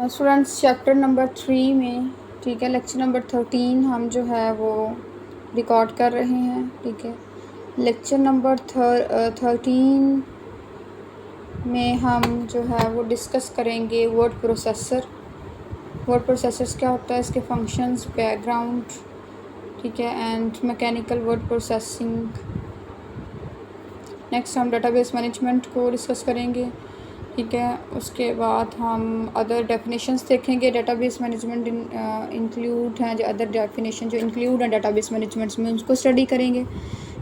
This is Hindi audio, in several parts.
स्टूडेंट्स चैप्टर नंबर 3 में, ठीक है, लेक्चर नंबर 13 हम जो है वो रिकॉर्ड कर रहे हैं, ठीक है। लेक्चर नंबर 13 में हम जो है वो डिस्कस करेंगे वर्ड प्रोसेसर। वर्ड प्रोसेसर्स क्या होता है, इसके फंक्शंस, बैकग्राउंड, ठीक है, and mechanical word processing. Next हम डेटाबेस मैनेजमेंट को डिस्कस करेंगे, ठीक है। उसके बाद हम अदर डेफिनेशंस देखेंगे। डेटाबेस मैनेजमेंट इंक्लूड हैं जो अदर डेफिनेशन जो इंक्लूड हैं डेटाबेस मैनेजमेंट्स में, उसको स्टडी करेंगे।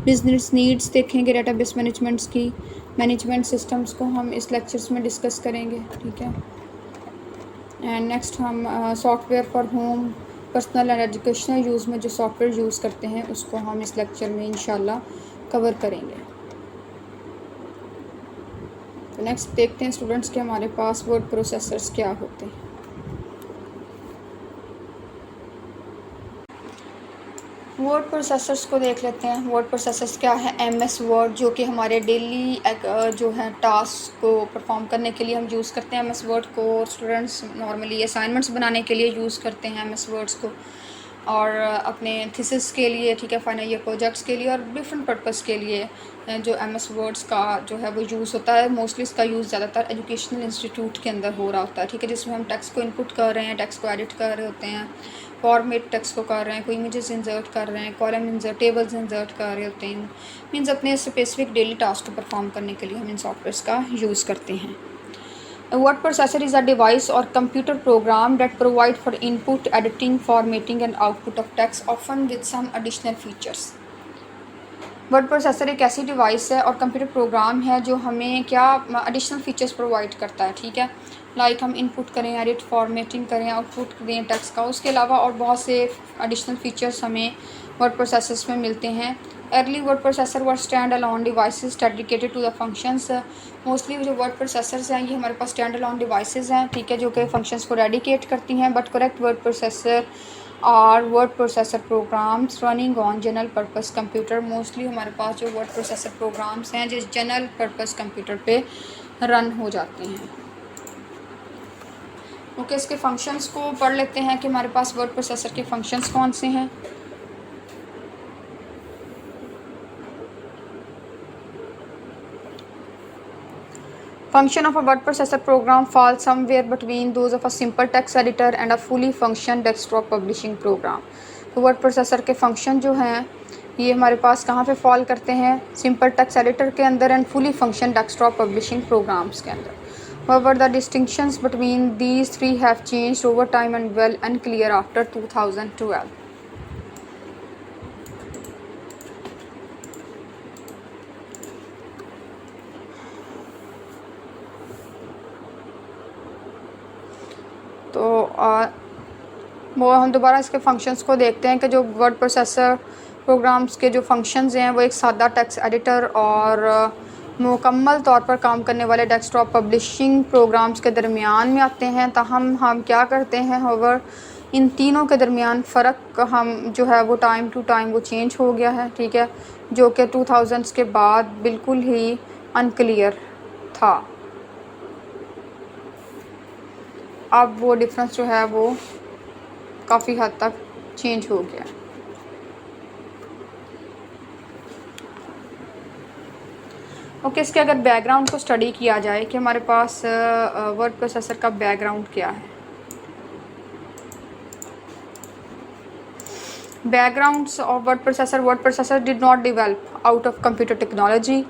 बिजनेस नीड्स देखेंगे डेटाबेस मैनेजमेंट्स की। मैनेजमेंट सिस्टम्स को हम इस लेक्चर्स में डिस्कस करेंगे, ठीक है। एंड नेक्स्ट हम software for home, personal and educational use में जो सॉफ्टवेयर यूज़ करते हैं उसको हम इस लेक्चर में इंशाल्लाह कवर करेंगे। तो नेक्स्ट देखते हैं स्टूडेंट्स के हमारे पास वर्ड प्रोसेसर्स क्या होते हैं। वर्ड प्रोसेसर्स को देख लेते हैं। वर्ड प्रोसेसर्स क्या है, एमएस वर्ड, जो कि हमारे डेली जो है टास्क को परफॉर्म करने के लिए हम यूज़ करते हैं एमएस वर्ड को। स्टूडेंट्स नॉर्मली असाइनमेंट्स बनाने के लिए यूज़ करते हैं एमएस वर्ड्स को, और अपने थीसिस के लिए, ठीक है, फाइनल ईयर प्रोजेक्ट्स के लिए और डिफरेंट पर्पस के लिए जो एमएस वर्ड्स का जो है वो यूज़ होता है। मोस्टली इसका यूज़ ज़्यादातर एजुकेशनल इंस्टीट्यूट के अंदर हो रहा होता है, ठीक है, जिसमें हम टेक्स्ट को इनपुट कर रहे हैं, टेक्स्ट को एडिट कर रहे होते हैं, फॉर्मेट टेक्स्ट को कर रहे हैं, कोई इमेजेस इंसर्ट कर रहे हैं, कॉलम इंसर्ट, टेबल्स इंसर्ट कर रहे होते हैं। मीन्स अपने स्पेसिफिक डेली टास्क को परफॉर्म करने के लिए हम इन सॉफ्टवेयर्स का यूज़ करते हैं। A word processor is a device or computer program that provide for input, editing, formatting and output of text, often with some additional features. Word processor एक ऐसी डिवाइस है और कंप्यूटर प्रोग्राम है जो हमें क्या एडिशनल फीचर्स प्रोवाइड करता है, ठीक है। लाइक हम इनपुट करें, एडिट, फॉर्मेटिंग करें, आउटपुट दें टेक्स्ट का, उसके अलावा और बहुत से एडिशनल फीचर्स हमें वर्ड प्रोसेसर्स में मिलते हैं। Early word processor were stand alone devices dedicated to the functions. Mostly जो वर्ड प्रोसेसर्स हैं ये हमारे पास स्टैंड अलोन डिवाइसेस हैं, ठीक है, जो कि फंक्शंस को डेडिकेट करती हैं। बट करेक्ट वर्ड प्रोसेसर और word processor programs running on general purpose computer. Mostly हमारे पास जो वर्ड प्रोसेसर प्रोग्राम्स हैं जिस जनरल पर्पस कंप्यूटर पे रन हो जाते हैं। ओके, इसके फंक्शंस को पढ़ लेते हैं कि हमारे पास वर्ड प्रोसेसर के फंक्शंस कौन से हैं। Function of a word processor program falls somewhere between those of a simple text editor and a fully functioning desktop publishing program. तो word processor के function जो हैं ये हमारे पास कहाँ पे fall करते हैं, simple text editor के अंदर and fully functioning desktop publishing programs के अंदर। However, the distinctions between these three have changed over time and well unclear after 2012. तो वो हम दोबारा इसके फंक्शंस को देखते हैं कि जो वर्ड प्रोसेसर प्रोग्राम्स के जो फंक्शंस हैं वो एक सादा टेक्स्ट एडिटर और मुकम्मल तौर पर काम करने वाले डेस्कटॉप पब्लिशिंग प्रोग्राम्स के दरमियान में आते हैं। ताहम हम क्या करते हैं, होवर इन तीनों के दरमियान फ़र्क हम जो है वो टाइम टू टाइम वो चेंज हो गया है, ठीक है, जो कि 2000s के बाद बिल्कुल ही अनक्लियर था। अब वो डिफरेंस जो है वो काफ़ी हद तक चेंज हो गया। ओके, इसके अगर बैकग्राउंड को स्टडी किया जाए कि हमारे पास वर्ड प्रोसेसर का बैकग्राउंड क्या है। Backgrounds of word processor did not develop out of computer technology.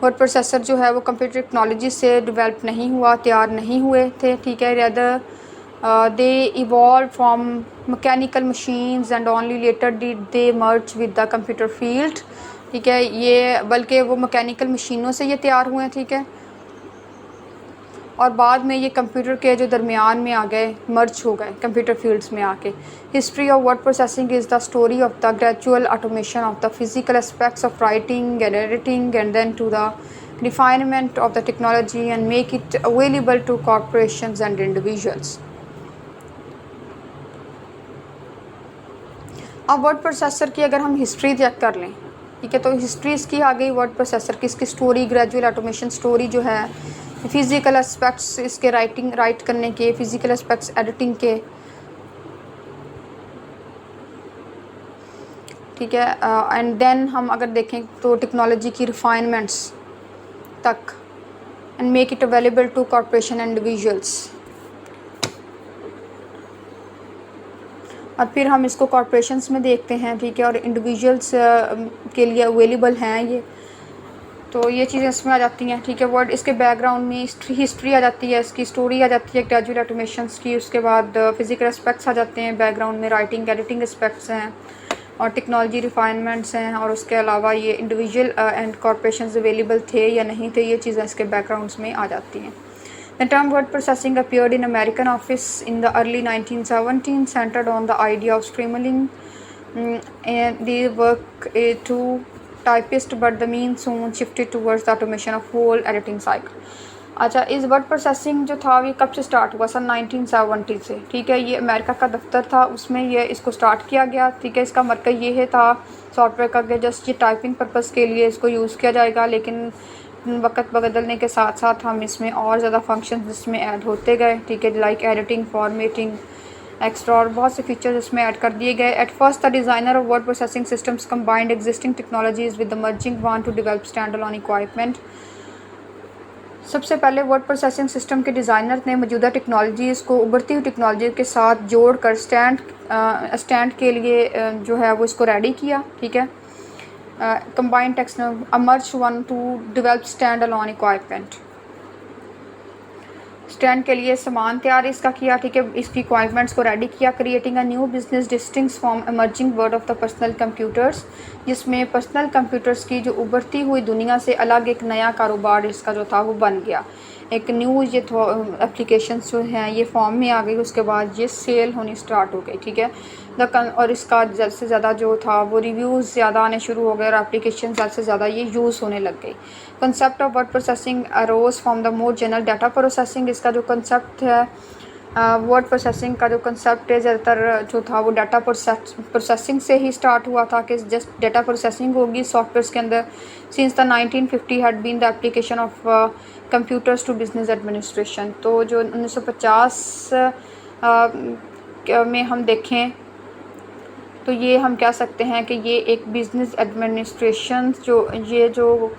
Word processor जो है वो कंप्यूटर टेक्नोलॉजी से डेवलप नहीं हुआ, तैयार नहीं हुए थे, ठीक है। Rather they evolve from mechanical machines and only later did they merge with the computer field, ठीक है। ये बल्कि वो मैकेनिकल मशीनों से ये तैयार हुए हैं, ठीक है, और बाद में ये कंप्यूटर के जो दरमियान में आ गए, मर्ज हो गए कंप्यूटर फील्ड्स में आके। History of word processing is the story of the gradual automation of the physical aspects of writing and editing and then to the refinement of the technology and make it available to corporations and individuals. अब वर्ड प्रोसेसर की अगर हम हिस्ट्री चेक कर लें, ठीक है, तो हिस्ट्री इसकी आ गई वर्ड प्रोसेसर की। इसकी स्टोरी, ग्रेजुअल ऑटोमेशन स्टोरी जो है फ़िज़िकल एस्पेक्ट्स इसके राइट करने के, फ़िज़िकल एस्पेक्ट्स एडिटिंग के, ठीक है। एंड देन हम अगर देखें तो टेक्नोलॉजी की रिफाइनमेंट्स तक, and make it available to corporation and individuals. और फिर हम इसको कॉर्पोरेशंस में देखते हैं, ठीक है, और इंडिविजुअल्स के लिए अवेलेबल हैं ये। तो ये चीज़ें इसमें आ जाती हैं, ठीक है। वर्ड इसके बैकग्राउंड में हिस्ट्री आ जाती है, इसकी स्टोरी आ जाती है ग्रेजुएट ऑटोमेशंस की। उसके बाद फिज़िकल एस्पेक्ट्स आ जाते हैं बैकग्राउंड में, राइटिंग एडिटिंग एस्पेक्ट्स हैं और टेक्नोलॉजी रिफाइनमेंट्स हैं। और उसके अलावा ये इंडिविजुअल एंड कॉर्पोरेशंस अवेलेबल थे या नहीं थे, ये चीज़ें इसके बैकग्राउंड्स में आ जाती हैं। The term word processing appeared in American office in the early 1917, centered on the idea of streamlining and the work to typist, but the mean soon shifted towards the automation of whole editing cycle. अच्छा, इस वर्ड प्रोसेसिंग जो था ये कब से स्टार्ट हुआ? सन 1970 से, ठीक है। ये अमेरिका का दफ्तर था, उसमें ये इसको स्टार्ट किया गया, ठीक है। इसका मरकज़ ये है था सॉफ्टवेयर का कि जस्ट ये टाइपिंग पर्पज़ के लिए इसको यूज़ किया जाएगा, लेकिन वक्त बदलने के साथ साथ हम इसमें और ज़्यादा फंक्शंस इसमें ऐड होते गए, ठीक है, लाइक एडिटिंग, फॉर्मेटिंग, एक्स्ट्रा, और बहुत से फीचर्स इसमें ऐड कर दिए गए। At first the designer of word processing systems combined existing technologies with the merging want to develop standalone equipment. सबसे पहले वर्ड प्रोसेसिंग सिस्टम के डिज़ाइनर ने मौजूदा टेक्नोलॉजीज़ को उभरती हुई टेक्नोलॉजी के साथ जोड़कर स्टैंड के लिए जो है वो इसको रेडी किया, ठीक है। combined text merged one to develop standalone equipment। Stand के लिए सामान तैयार इसका किया, ठीक है, इसकी इक्वाइपमेंट्स को रेडी किया। Creating a new business distinct from emerging world of the personal computers, जिसमें पर्सनल कंप्यूटर्स की जो उभरती हुई दुनिया से अलग एक नया कारोबार इसका जो था वो बन गया। एक न्यू ये एप्लीकेशंस जो हैं ये फॉर्म में आ गई, उसके बाद ये सेल होनी स्टार्ट हो गई, ठीक है। और इसका ज़्यादा से ज़्यादा जो था वो रिव्यूज़ ज़्यादा आने शुरू हो गए और एप्लीकेशन ज़्यादा से ज़्यादा ये यूज़ होने लग गई। Concept of word processing arrows from the more general data processing. इसका जो कंसेप्ट है वर्ड प्रोसेसिंग का जो कंसेप्ट है ज़्यादातर जो था वो डाटा प्रोसेसिंग से ही स्टार्ट हुआ था कि जस्ट डाटा प्रोसेसिंग होगी सॉफ्टवेयर के अंदर। Since the 1950 had been the application of computers to business administration. तो जो 1950 में हम देखें तो ये हम कह सकते हैं कि ये एक बिज़नेस एडमिनिस्ट्रेशन जो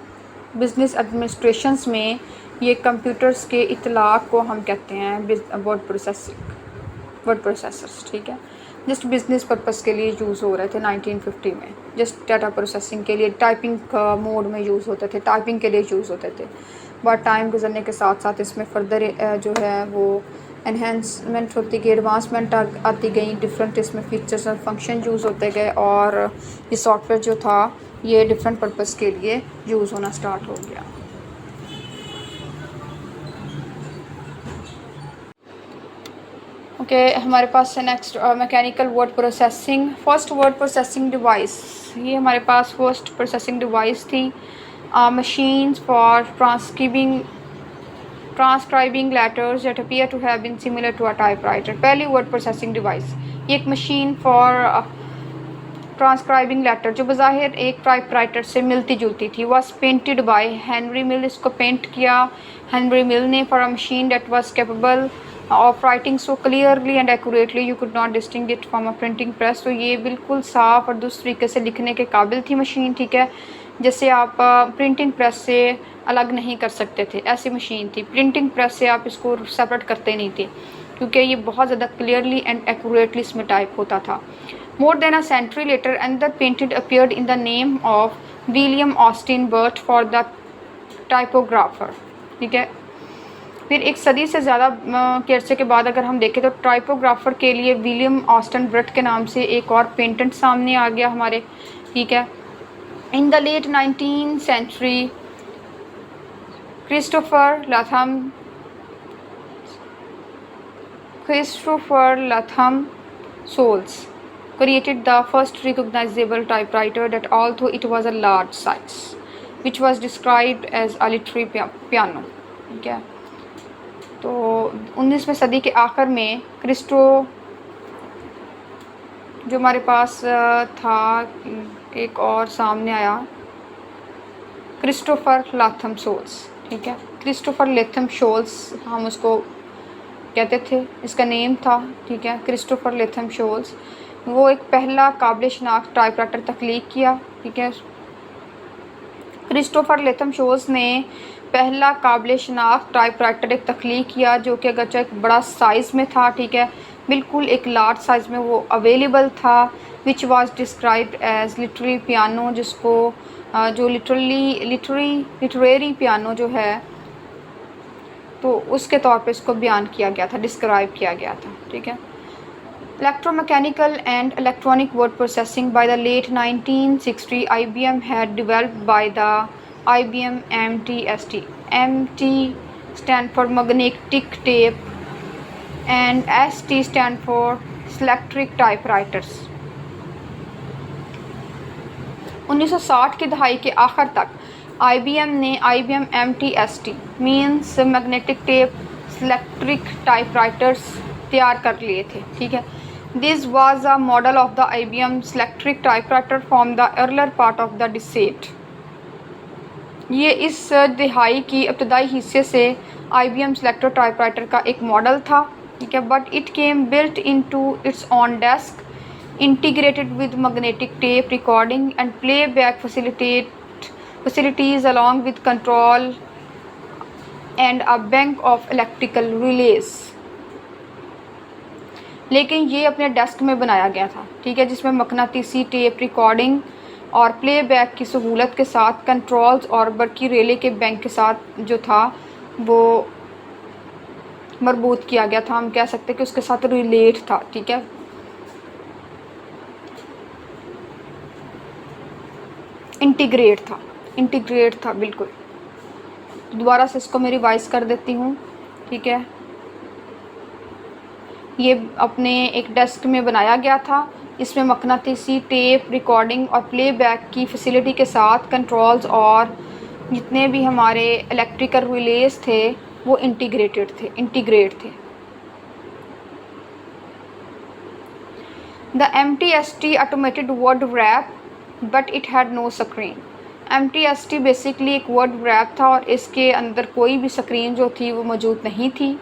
बिज़नेस एडमिनिस्ट्रेशंस में ये कंप्यूटर्स के इतलाक़ को हम कहते हैं वर्ड प्रोसेसर्स, ठीक है। जस्ट बिज़नेस पर्पस के लिए यूज़ हो रहे थे 1950 में, जस्ट डाटा प्रोसेसिंग के लिए टाइपिंग मोड में यूज़ होते थे, टाइपिंग के लिए यूज़ होते थे। बट टाइम गुजरने के साथ साथ इसमें फर्दर जो है वो एनहेंसमेंट होती गई, एडवांसमेंट आती गई, डिफरेंट इसमें फीचर्स और फंक्शन यूज़ होते गए और ये सॉफ्टवेयर जो था ये डिफरेंट पर्पस के लिए यूज़ होना स्टार्ट हो गया। ओके, हमारे पास है next mechanical word processing. First word processing device, ये हमारे पास फर्स्ट प्रोसेसिंग डिवाइस थी। Machines for transcribing letters that appear to have been similar to a typewriter। पहली वर्ड प्रोसेसिंग डिवाइस ये एक मशीन फॉर ट्रांसक्राइबिंग लेटर जो बज़ाहिर एक टाइपराइटर से मिलती जुलती थी, was painted by Henry Mill. इसको पेंट किया हेनरी मिल ने for a machine that was capable of writing so clearly and accurately you could not distinguish it from a printing press. तो ये बिल्कुल साफ़ और दूसरे तरीके से लिखने के काबिल थी मशीन, ठीक है, जैसे आप प्रिंटिंग प्रेस से अलग नहीं कर सकते थे, ऐसी मशीन थी। प्रिंटिंग प्रेस से आप इसको सेपरेट करते नहीं थे क्योंकि ये बहुत ज़्यादा क्लियरली एंड एक्यूरेटली इसमें टाइप होता था। More than a century later another patent appeared in the name of William Austin Burt for the typographer, ठीक है। फिर एक सदी से ज़्यादा के अरसे के बाद अगर हम देखें तो टाइपोग्राफर के लिए विलियम ऑस्टिन बर्ट के नाम से एक और पेटेंट सामने आ गया हमारे, ठीक है। In the late 19th century Christopher Latham Sholes created the first recognizable typewriter that although it was a large size which was described as a literary piano, ठीक है। तो 19वीं सदी के आखिर में जो हमारे पास था एक और सामने आया क्रिस्टोफर लाथम सोल्स, ठीक है। क्रिस्टोफर लेथम शोल्स हम उसको कहते थे, इसका नेम था, ठीक है, क्रिस्टोफर लेथम शोल्स। वो एक पहला काबिल शनाख्त टाइपराइटर तख्लीक किया, ठीक है। क्रिस्टोफर लेथम शोल्स ने पहला काबिल शनाख्त टाइपराइटर एक तख्लीक किया जो कि अगरचे एक बड़ा साइज़ में था, ठीक है, बिल्कुल एक लार्ज साइज़ में वो अवेलेबल था, which was described as literary piano, जिसको जो लिटरेरी पियानो जो है तो उसके तौर पे इसको बयान किया गया था, डिस्क्राइब किया गया था, ठीक है। Electromechanical and electronic word processing by the late 1960 IBM had developed by the IBM MTST. MT stand for magnetic tape and ST stand for selectric typewriters. 1960 की दहाई के आखिर तक IBM ने IBM MTST means magnetic tape Selectric typewriters तैयार कर लिए थे, ठीक है। This was a model of the IBM Selectric typewriter from the earlier part of the decade. ये इस दिहाई की इब्तदाई हिस्से से IBM सेलेक्ट्रिक टाइपराइटर का एक मॉडल था, ठीक है, but it came built into its on desk integrated with magnetic tape recording and playback facilities along with control and a bank of electrical relays। लेकिन ये अपने डेस्क में बनाया गया था, ठीक है, जिसमें मकनातीसी टेप रिकॉर्डिंग और प्लेबैक की सहूलत के साथ कंट्रोल्स और बरकी रेले के बैंक के साथ जो था वो मरबूत किया गया था। हम कह सकते हैं कि उसके साथ रिलेट था, ठीक है। इंटीग्रेट था बिल्कुल। दोबारा से इसको मैं रिवाइज कर देती हूँ, ठीक है। ये अपने एक डेस्क में बनाया गया था, इसमें मकनातीसी टेप रिकॉर्डिंग और प्लेबैक की फैसिलिटी के साथ कंट्रोल्स और जितने भी हमारे इलेक्ट्रिकल रिलेज थे वो इंटीग्रेट थे। The MTST automated word wrap but it had no screen. MTST basically एक वर्ड रैप था और इसके अंदर कोई भी स्क्रीन जो थी वो मौजूद नहीं थी।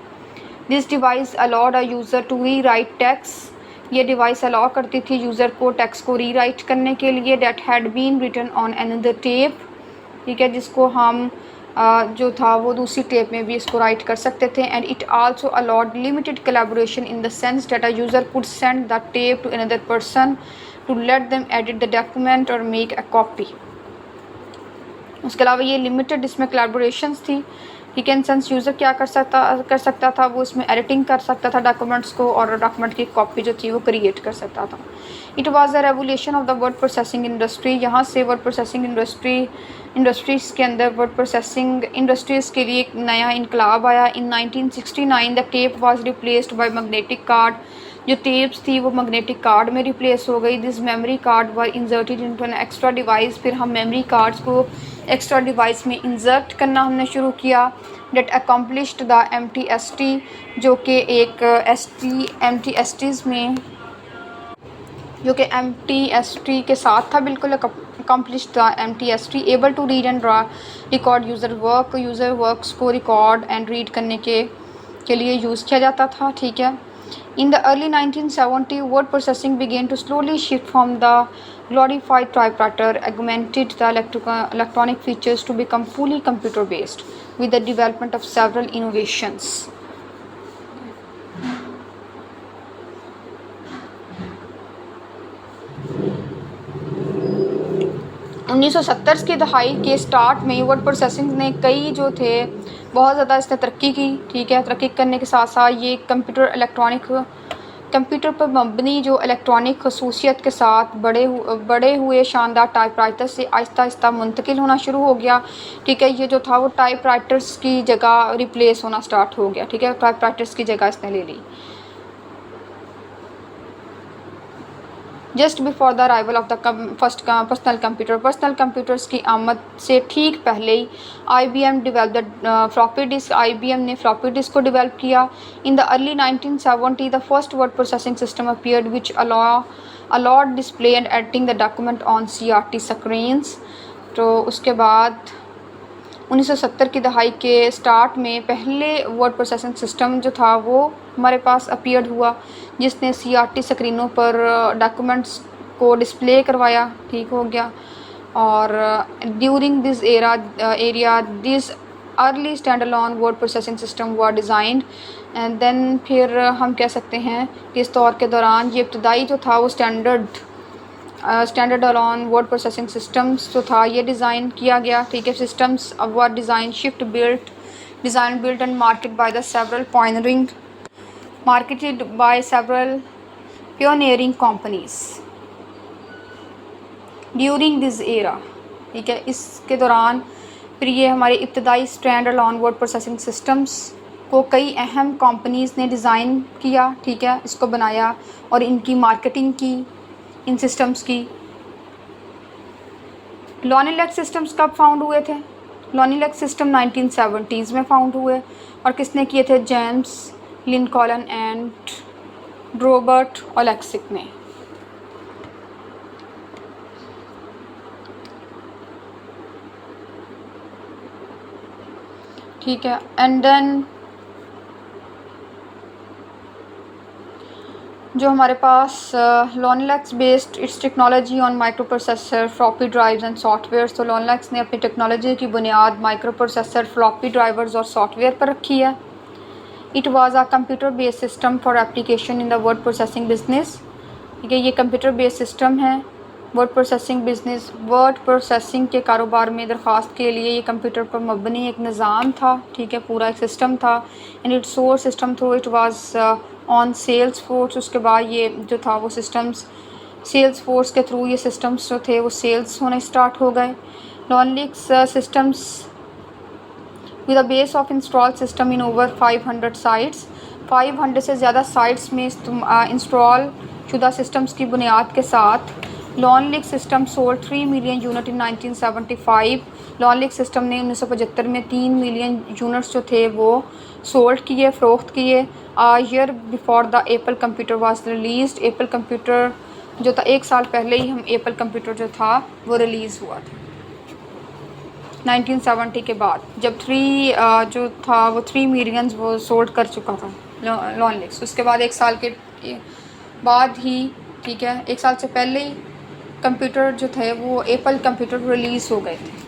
This device allowed a user to rewrite text. ये डिवाइस अलाउ करती थी यूज़र को टेक्स्ट को री राइट करने के लिए that had been written on another tape, ठीक है, जिसको हम जो था वो दूसरी टेप में भी इसको राइट कर सकते थे। And it also allowed limited collaboration in the sense that a user could send the tape to another person to let them edit the document और मेक अ कॉपी। उसके अलावा ये लिमिटेड इसमें कोलैबोरेशंस थी, ठीक है। इन सेंस यूज़र क्या कर सकता था वो इसमें एडिटिंग कर सकता था डॉक्यूमेंट्स को और डॉक्यूमेंट की कॉपी जो थी वो क्रिएट कर सकता था। It was the revolution of the word processing industry. यहाँ से वर्ड प्रोसेसिंग इंडस्ट्रीज़ के अंदर वर्ड प्रोसेसिंग इंडस्ट्रीज़ के लिए एक नया इनकलाब आया। इन 1969 the tape was replaced by magnetic card. जो टेप्स थी वो मैग्नेटिक कार्ड में रिप्लेस हो गई। This memory card were inserted into an extra device. फिर हम मेमोरी कार्ड्स को एक्स्ट्रा डिवाइस में इंसर्ट करना हमने शुरू किया। डेट अकम्पलिश्ड द MTST, जो कि एक MTSTs में जो कि MTST के साथ था बिल्कुल accomplished the MTST able to read and record user works को रिकॉर्ड एंड रीड करने के लिए यूज़ किया जाता था, ठीक है। In the early 1970s, word processing began to slowly shift from the glorified typewriter, augmented the electronic features to become fully computer-based with the development of several innovations. उन्नीस सौ 70 की दहाई के स्टार्ट में वर्ड प्रोसेसिंग ने कई जो थे बहुत ज़्यादा इसने तरक्की की, ठीक है। तरक्की करने के साथ साथ ये कंप्यूटर पर मबनी जो इलेक्ट्रॉनिक खसूसियत के साथ बड़े हुए शानदार टाइपराइटर से आहिस्ता आहिस्ता मुंतकिल होना शुरू हो गया, ठीक है। ये जो था वो टाइपराइटर्स की जगह रिप्लेस होना स्टार्ट हो गया, ठीक है। टाइपराइटर्स की जगह इसने ले ली। Just before the arrival of the personal computers की आमद से ठीक पहले ही IBM developed floppy disk. IBM ने फ्लॉपी डिस्क को डेवलप किया। In the early 1970 the first word processing system appeared which allowed display and editing the document on CRT screens. तो उसके बाद 1970 की दहाई के स्टार्ट में पहले वर्ड प्रोसेसिंग सिस्टम जो था वो हमारे पास अपीयर्ड हुआ, जिसने CRT स्क्रीनों पर डॉक्यूमेंट्स को डिस्प्ले करवाया, ठीक हो गया। और during this area this early stand alone word processing system हुआ डिज़ाइंड एंड देन फिर हम कह सकते हैं कि इस दौर के दौरान ये इब्तदाई जो था वो standard alone word processing systems जो था ये डिज़ाइन किया गया, ठीक है। Systems were design built and marketed by several pioneering companies during this era, ठीक है। इसके दौरान फिर ये हमारे इब्तदाई stand alone word processing systems को कई अहम कंपनीज़ ने डिज़ाइन किया, ठीक है, इसको बनाया और इनकी मार्केटिंग की, इन सिस्टम्स की। लॉनिलेक्स सिस्टम्स कब फाउंड हुए थे? लॉनिलेक्स सिस्टम 1970s में फाउंड हुए और किसने किए थे? James Lincoln and Robert Oleksiak ने। ठीक है। एंड देन जो हमारे पास Linolex based its technology on microprocessor, floppy drives and software. तो लॉनिलेक्स ने अपनी टेक्नोलॉजी की बुनियाद माइक्रो प्रोसेसर, फ्लॉपी ड्राइवर्स और सॉफ्टवेयर पर रखी है। It was a computer based system for application in the word processing business, ठीक है। ये कंप्यूटर बेस्ड सिस्टम है वर्ड प्रोसेसिंग के कारोबार में दरख्वास्त के लिए। ये कंप्यूटर पर मबनी एक निज़ाम था, ठीक है, पूरा एक सिस्टम था। And it source system through it was on sales force. उसके बाद ये जो था वो सिस्टम्स सेल्स फोर्स के थ्रू ये सिस्टम्स जो थे वो सेल्स होने स्टार्ट हो गए। Linolex systems with a base of install system in over 500 sites, 500 से ज़्यादा साइट्स में इंस्टॉल शुदा सिस्टम्स की बुनियाद के साथ Linolex system sold 3 million unit in 1975। Linolex system ने 1975 में 3 मिलियन यूनिट्स जो थे वो सोल्ड किए, फ़रोख्त किए। Year before the Apple computer was released. Apple computer जो था 1 साल पहले ही हम एप्पल कंप्यूटर जो था वो रिलीज़ हुआ था 1970 के बाद, जब जो था वो 3 मिलियन वो सोल्ड कर चुका था लॉनिलेक्स। उसके बाद 1 साल के बाद ही, ठीक है, 1 साल से पहले ही कंप्यूटर जो थे वो एप्पल कंप्यूटर रिलीज़ हो गए थे।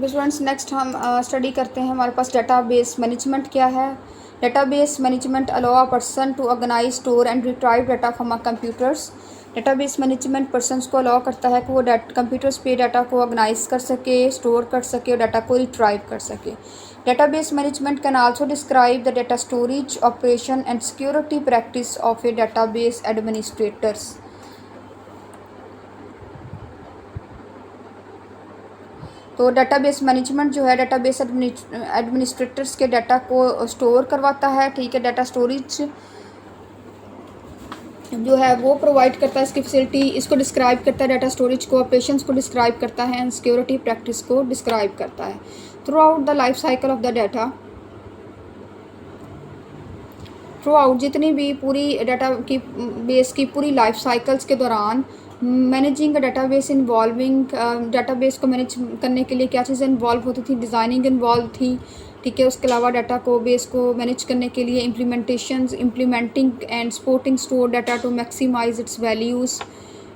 स्टूडेंट्स नेक्स्ट हम स्टडी करते हैं, हमारे पास डेटाबेस मैनेजमेंट क्या है। Database management allow a person to organize, store and retrieve data from a computers. Database management persons को अलाउ करता है कि वो कंप्यूटर्स पे डाटा को ऑर्गेनाइज कर सके, स्टोर कर सके और डाटा को रिट्राइव कर सके। Database management can also describe the data storage operation and security practice of A database administrators. तो डेटाबेस मैनेजमेंट जो है डेटाबेस एडमिनिस्ट्रेटर्स के डाटा को स्टोर करवाता है, ठीक है। डाटा स्टोरेज जो है वो प्रोवाइड करता है इसकी फैसिलिटी, इसको डिस्क्राइब करता है, डाटा स्टोरेज को, ऑपरेशंस को डिस्क्राइब करता है एंड सिक्योरिटी प्रैक्टिस को डिस्क्राइब करता है। Through out the life cycle of the data, through out जितनी भी पूरी डाटा की बेस की पूरी लाइफ साइकिल्स के दौरान मैनेजिंग डाटाबेस इन्वॉल्विंग, डाटाबेस को मैनेज करने के लिए क्या चीज़ें इन्वॉल्व होती थी? डिज़ाइनिंग इन्वॉल्व थी, ठीक है। उसके अलावा डाटा को बेस को मैनेज करने के लिए implementing and supporting store data to maximize its values.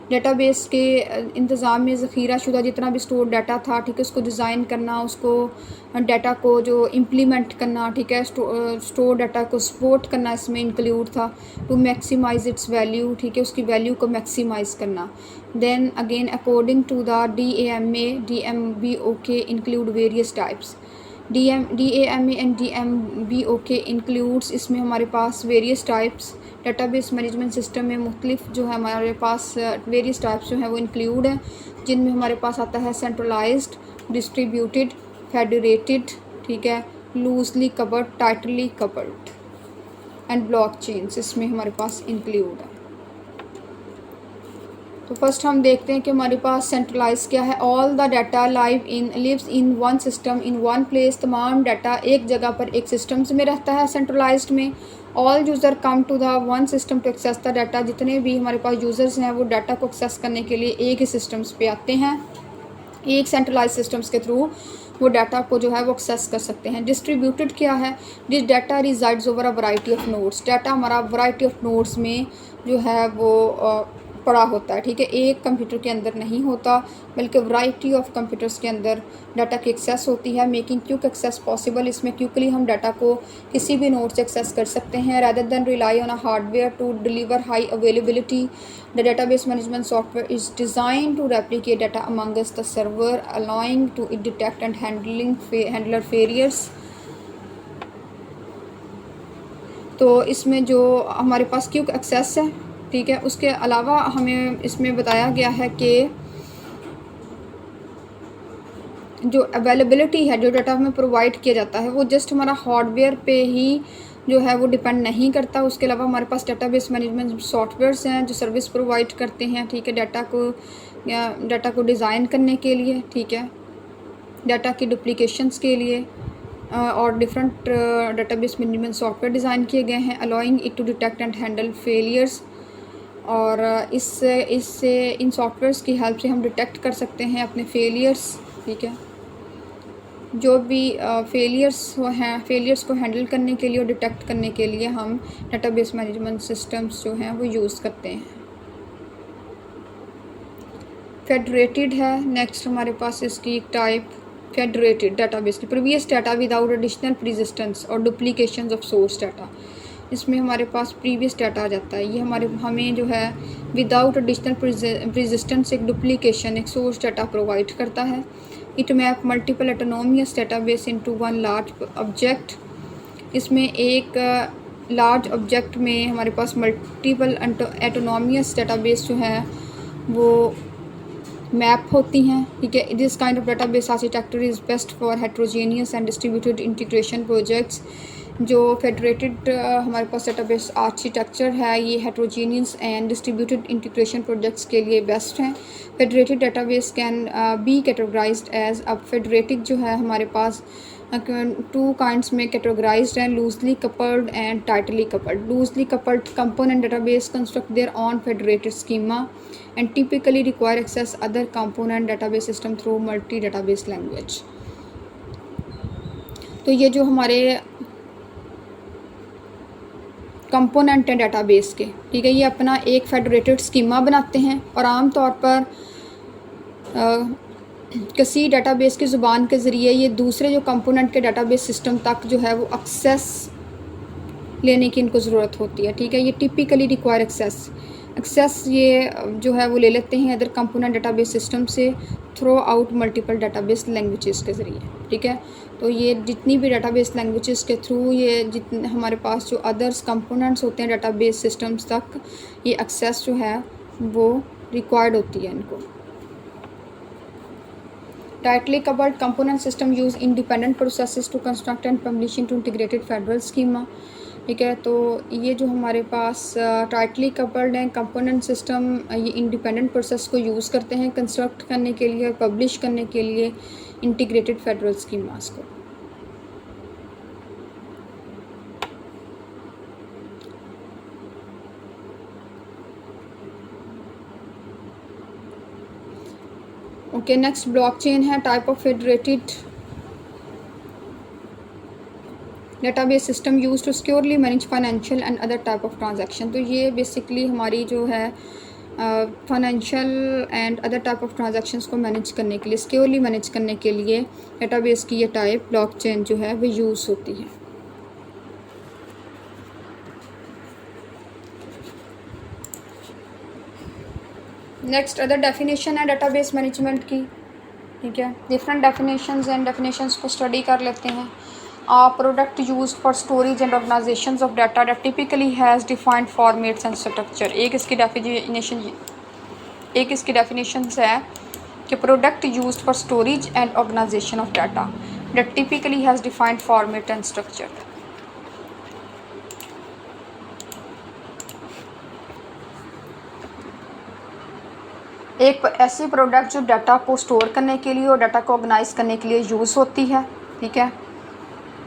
Database के इंतज़ाम में ज़ख़ीरा शुदा जितना भी स्टोर डाटा था, ठीक है, उसको डिज़ाइन करना, उसको डाटा को जो इम्प्लीमेंट करना, ठीक है, स्टोर डाटा को सपोर्ट करना इसमें इंक्लूड था। टू मैक्सिमाइज़ इट्स वैल्यू, ठीक है, उसकी वैल्यू को मैक्सिमाइज़ करना। Then again according to the DAMA DMBOK include various types. DAMA and DMBOK includes, इसमें हमारे पास various types database management system में मुख्तलिफ जो है हमारे पास वेरियस टाइप्स जो हैं वो इंक्लूड हैं, जिनमें हमारे पास आता है सेंट्रलाइज्ड, डिस्ट्रीब्यूटेड, फेडरेटेड, ठीक है, loosely covered, tightly covered and block chains इसमें हमारे पास इंक्लूड है। तो फर्स्ट हम देखते हैं कि हमारे पास सेंट्रलाइज क्या है। All the data lives in one system in one place, तमाम डाटा एक जगह पर एक सिस्टम में रहता है सेंट्रलाइज्ड में। All user come to the one system to access the data, जितने भी हमारे पास यूज़र्स हैं वो डाटा को एक्सेस करने के लिए एक ही सिस्टम्स पे आते हैं। एक सेंट्रलाइज सिस्टम्स के थ्रू वो डाटा को जो है वो एक्सेस कर सकते हैं। डिस्ट्रीब्यूटेड क्या है? This data resides over a variety of nodes. Data हमारा वैरायटी ऑफ नोड्स में जो है वो पड़ा होता है, ठीक है, एक कंप्यूटर के अंदर नहीं होता, बल्कि वैरायटी ऑफ कंप्यूटर्स के अंदर डाटा की एक्सेस होती है। मेकिंग क्विक एक्सेस पॉसिबल, इसमें क्विकली हम डाटा को किसी भी नोड से एक्सेस कर सकते हैं। Rather than rely on a hardware to deliver high availability, the database management software is design to replicate data amongst the server, allowing to it detect and handler failures. तो इसमें जो हमारे पास क्विक एक्सेस है, ठीक है, उसके अलावा हमें इसमें बताया गया है कि जो अवेलेबिलिटी है, जो डाटा हमें प्रोवाइड किया जाता है, वो जस्ट हमारा हार्डवेयर पे ही जो है वो डिपेंड नहीं करता। उसके अलावा हमारे पास डेटाबेस मैनेजमेंट सॉफ्टवेयर्स हैं जो सर्विस प्रोवाइड करते हैं, ठीक है, डाटा को डिज़ाइन करने के लिए, ठीक है, डाटा की डुप्लीकेशंस के लिए और different database management software design किए गए हैं, allowing it to detect and handle failures. और इससे इन सॉफ्टवेयर्स की हेल्प से हम डिटेक्ट कर सकते हैं अपने फेलियर्स, ठीक है, जो भी फेलियर्स को हैंडल करने के लिए और डिटेक्ट करने के लिए हम डेटाबेस मैनेजमेंट सिस्टम्स जो हैं वो यूज़ करते हैं। फेडरेटेड है नेक्स्ट हमारे पास इसकी एक टाइप, फेडरेटेड डाटाबेस की previous data without additional persistence और डुप्लीकेशंस ऑफ सोर्स डाटा। इसमें हमारे पास प्रीवियस डाटा आ जाता है, ये हमें जो है विदाउट एडिशनल प्रेजिस्टेंस एक डुप्लीकेशन, एक सोर्स डाटा प्रोवाइड करता है। It map multiple autonomous database into one large object. इसमें एक लार्ज ऑब्जेक्ट में हमारे पास मल्टीपल एटोनोमियस डाटाबेस जो है वो मैप होती हैं, ठीक है। This kind of database architecture is best for heterogeneous and distributed integration projects. जो फेडरेटेड हमारे पास डेटाबेस आर्किटेक्चर है, ये heterogeneous and distributed integration projects के लिए बेस्ट हैं। Federated database can be categorized as, अब फेडरेटेड जो है हमारे पास टू काइंड्स में कैटेगराइज्ड हैं, loosely coupled and tightly coupled. Loosely coupled component database construct their on federated schema and typically require access other component database system through multi database language। तो ये जो हमारे कंपोनेंट हैं डेटाबेस के, ठीक है, ये अपना एक फेडरेटेड स्कीमा बनाते हैं और आम तौर पर किसी डेटाबेस की ज़ुबान के ज़रिए ये दूसरे जो कंपोनेंट के डेटाबेस सिस्टम तक जो है वो एक्सेस लेने की इनको ज़रूरत होती है, ठीक है। ये टिपिकली रिक्वायर एक्सेस ये जो है वो ले लेते हैं अदर कंपोनेंट डेटाबेस सिस्टम से through out multiple database languages के ज़रिए, ठीक है। तो ये जितनी भी डेटाबेस लैंग्वेजेस के थ्रू ये जितने हमारे पास जो अदर्स कंपोनेंट्स होते हैं डेटाबेस सिस्टम्स तक, ये एक्सेस जो है वो रिक्वायर्ड होती है इनको। Tightly covered component system use independent processes to construct and publish into integrated federal schema, ठीक है। तो ये जो हमारे पास टाइटली कवर्ड हैं कंपोनेंट सिस्टम, ये इंडिपेंडेंट प्रोसेस को यूज़ करते हैं कंस्ट्रक्ट करने के लिए और पब्लिश करने के लिए इंटीग्रेटेड फेडरल स्कीमास को। ओके, नेक्स्ट ब्लॉकचेन है, type of federated database system use to securely manage financial and other type of transaction. तो ये बेसिकली हमारी जो है financial and other type of transactions को मैनेज करने के लिए, सिक्योरली मैनेज करने के लिए डेटाबेस की ये टाइप ब्लॉकचेन जो है वो यूज़ होती है। नेक्स्ट अदर डेफिनेशन है डेटाबेस मैनेजमेंट की, ठीक है। डिफरेंट डेफिनेशंस एंड डेफिनेशंस को स्टडी कर लेते हैं। Product use for storage and organization of data that typically has defined formats and structure. एक इसकी डेफिनेशन है कि product use for storage and organization of data that typically has defined format and structure. एक ऐसी प्रोडक्ट जो डाटा को स्टोर करने के लिए और डाटा को ऑर्गेनाइज करने के लिए यूज़ होती है, ठीक है,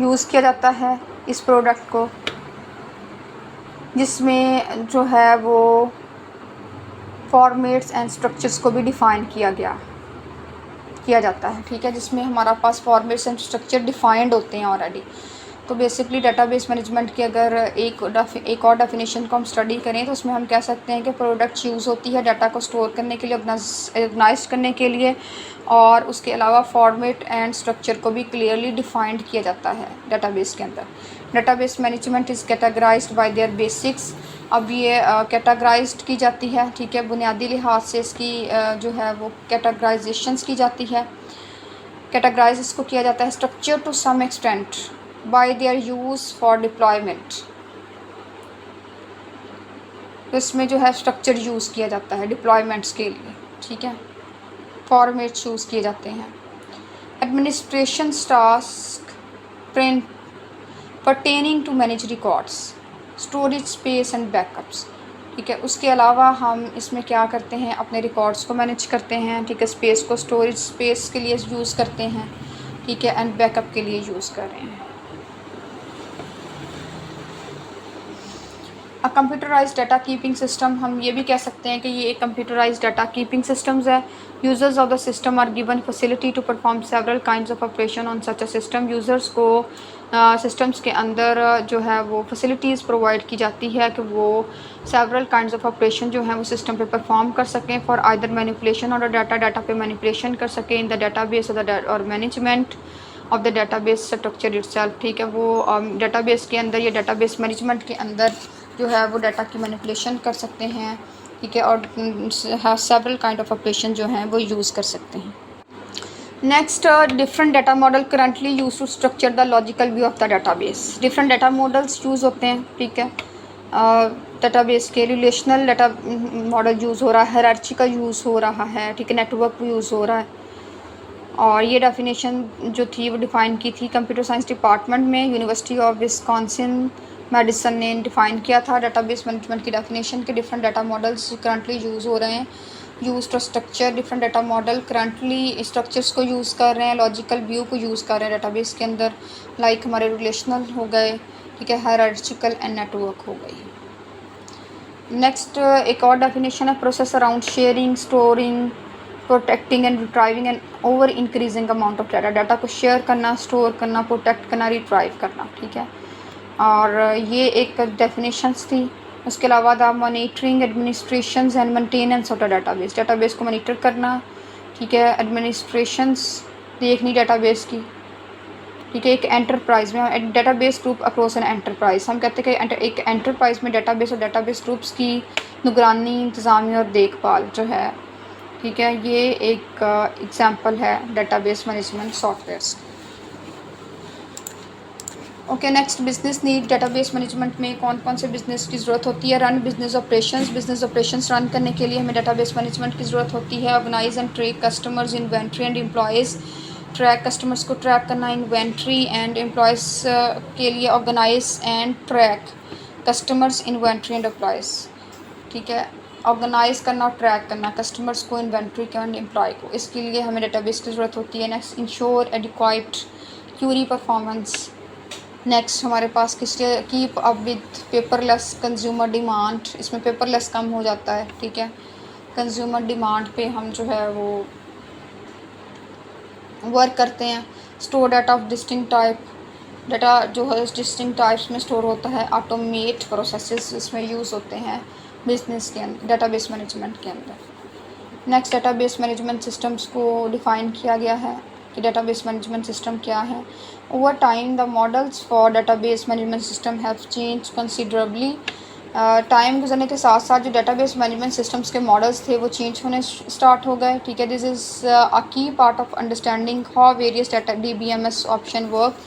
यूज़ किया जाता है इस प्रोडक्ट को, जिसमें जो है वो फॉर्मेट्स एंड स्ट्रक्चर्स को भी डिफ़ाइन किया किया जाता है, ठीक है, जिसमें हमारा पास फॉर्मेट्स एंड स्ट्रक्चर डिफाइंड होते हैं ऑलरेडी। तो बेसिकली डेटाबेस मैनेजमेंट की अगर एक और डेफिनेशन को हम स्टडी करें तो उसमें हम कह सकते हैं कि प्रोडक्ट यूज़ होती है डाटा को स्टोर करने के लिए, ऑर्गेनाइज करने के लिए, और उसके अलावा फॉर्मेट एंड स्ट्रक्चर को भी क्लियरली डिफाइंड किया जाता है डेटाबेस के अंदर। Database management is categorised bye there basics. अब ये कैटेगराइज्ड की जाती है, ठीक है, बुनियादी लिहाज से इसकी जो है वो कैटेगराइजेशंस की जाती है। कैटेगराइज इसको किया जाता है structure to some extent by their use for deployment. तो इसमें जो है स्ट्रक्चर यूज़ किया जाता है डिप्लॉयमेंट्स के लिए, ठीक है, फॉर्मेट चूज़ किए जाते हैं। Administration task print pertaining to manage records, storage space and backups, ठीक है। उसके अलावा हम इसमें क्या करते हैं, अपने रिकॉर्ड्स को मैनेज करते हैं, ठीक है, स्पेस को स्टोरेज स्पेस के लिए यूज़ करते हैं, ठीक है, एंड बैकअप के लिए यूज़ कर रहे हैं। A computerized data keeping system, हम ये भी कह सकते हैं कि ये एक कंप्यूटराइज्ड डाटा कीपिंग सिस्टम्स है। Users of the system are given facility to perform several kinds of operation on such a system. Users को सिस्टम्स के अंदर जो है वो फैसिलिटीज़ प्रोवाइड की जाती है कि वो सेवरल काइंड्स ऑफ ऑपरेशन जो है वो सिस्टम पे परफॉर्म कर सकें फॉर आइदर मैनिपुलेशन और डाटा पे मैनिपुलेशन कर सकें इन द डाटाबेस और management of the database structure itself, ठीक है। वो डाटाबेस के अंदर या डाटाबेस मैनेजमेंट के अंदर जो है वो डाटा की मैनिपुलेशन कर सकते हैं, ठीक है, और सेवरल काइंड ऑफ ऑपरेशन जो हैं वो यूज़ कर सकते हैं। Next, different data model currently use to structure the logical view of the database. Different data models use होते हैं, ठीक है। डाटाबेस के रिलेशनल डाटा मॉडल यूज़ हो रहा है, हायरार्चिकल यूज़ हो रहा है, ठीक है, नेटवर्क यूज़ हो रहा है। और ये डेफिनेशन जो थी वो डिफ़ाइन की थी कंप्यूटर साइंस डिपार्टमेंट में, यूनिवर्सिटी ऑफ विस्कॉन्सिन मेडिसन ने डिफ़ाइन किया था डाटाबेस मैनेजमेंट की डेफिनेशन के। Different data models currently use हो रहे हैं। Use to structure, different data model currently structures को यूज़ कर रहे हैं, लॉजिकल व्यू को यूज़ कर रहे हैं डाटाबेस के अंदर, लाइक हमारे रिलेशनल हो गए, ठीक है, हायरार्चिकल एंड नेटवर्क हो गई। नेक्स्ट, एक और डेफिनेशन है process around sharing, storing, protecting and retrieving and over increasing amount of data. Data को शेयर करना, स्टोर करना, प्रोटेक्ट करना, रिट्राइव करना, ठीक है। और ये एक डेफिनेशंस थी। उसके अलावा the monitoring, administrations and maintenance of the database, database को मॉनिटर करना, ठीक है, एडमिनिस्ट्रेशंस देखनी डाटाबेस की, ठीक है। एक एंटरप्राइज में database group across an enterprise, हम कहते हैं कि एक एंटरप्राइज में डाटाबेस और डाटाबेस ग्रुप्स की निगरानी, इंतज़ामी और देखभाल जो है, ठीक है, ये एक एग्जांपल है database management softwares. Okay, next, business need. Database management में कौन कौन से बिज़नेस की ज़रूरत होती है। रन बिजनेस ऑपरेशंस रन करने के लिए हमें डाटाबेस मैनेजमेंट की ज़रूरत होती है। Organize and track customers, inventory and employees, track customers को ट्रैक करना, इन्वेंट्री एंड एम्प्लॉयज़ के लिए organize and track customers, inventory and employees, ठीक है, ऑर्गेनाइज़ करना और ट्रैक करना कस्टमर्स को, इन्वेंट्री को एंड एम्प्लॉय को, इसके लिए हमें डाटाबेस की ज़रूरत होती है। Next, ensure adequate query performance. Next, हमारे पास keep up with paperless consumer demand, इसमें पेपरलेस कम हो जाता है, ठीक है। कंज्यूमर डिमांड पे हम जो है वो वर्क करते हैं। Store data of distinct type, data जो है डिस्टिंक्ट टाइप्स में स्टोर होता है। ऑटोमेट प्रोसेसेस इसमें यूज़ होते हैं बिजनेस के अंदर, डाटाबेस मैनेजमेंट के अंदर। नेक्स्ट, डाटाबेस मैनेजमेंट सिस्टम्स को डिफ़ाइन किया गया है कि डाटाबेस मैनेजमेंट सिस्टम क्या है। Over time the models for database management system have change considerably. Time गुजरने के साथ साथ जो डाटाबेस मैनेजमेंट सिस्टम्स के मॉडल्स थे वो चेंज होने स्टार्ट हो गए, ठीक है। दिस इज़ अ की part of understanding how various data DBMS option work.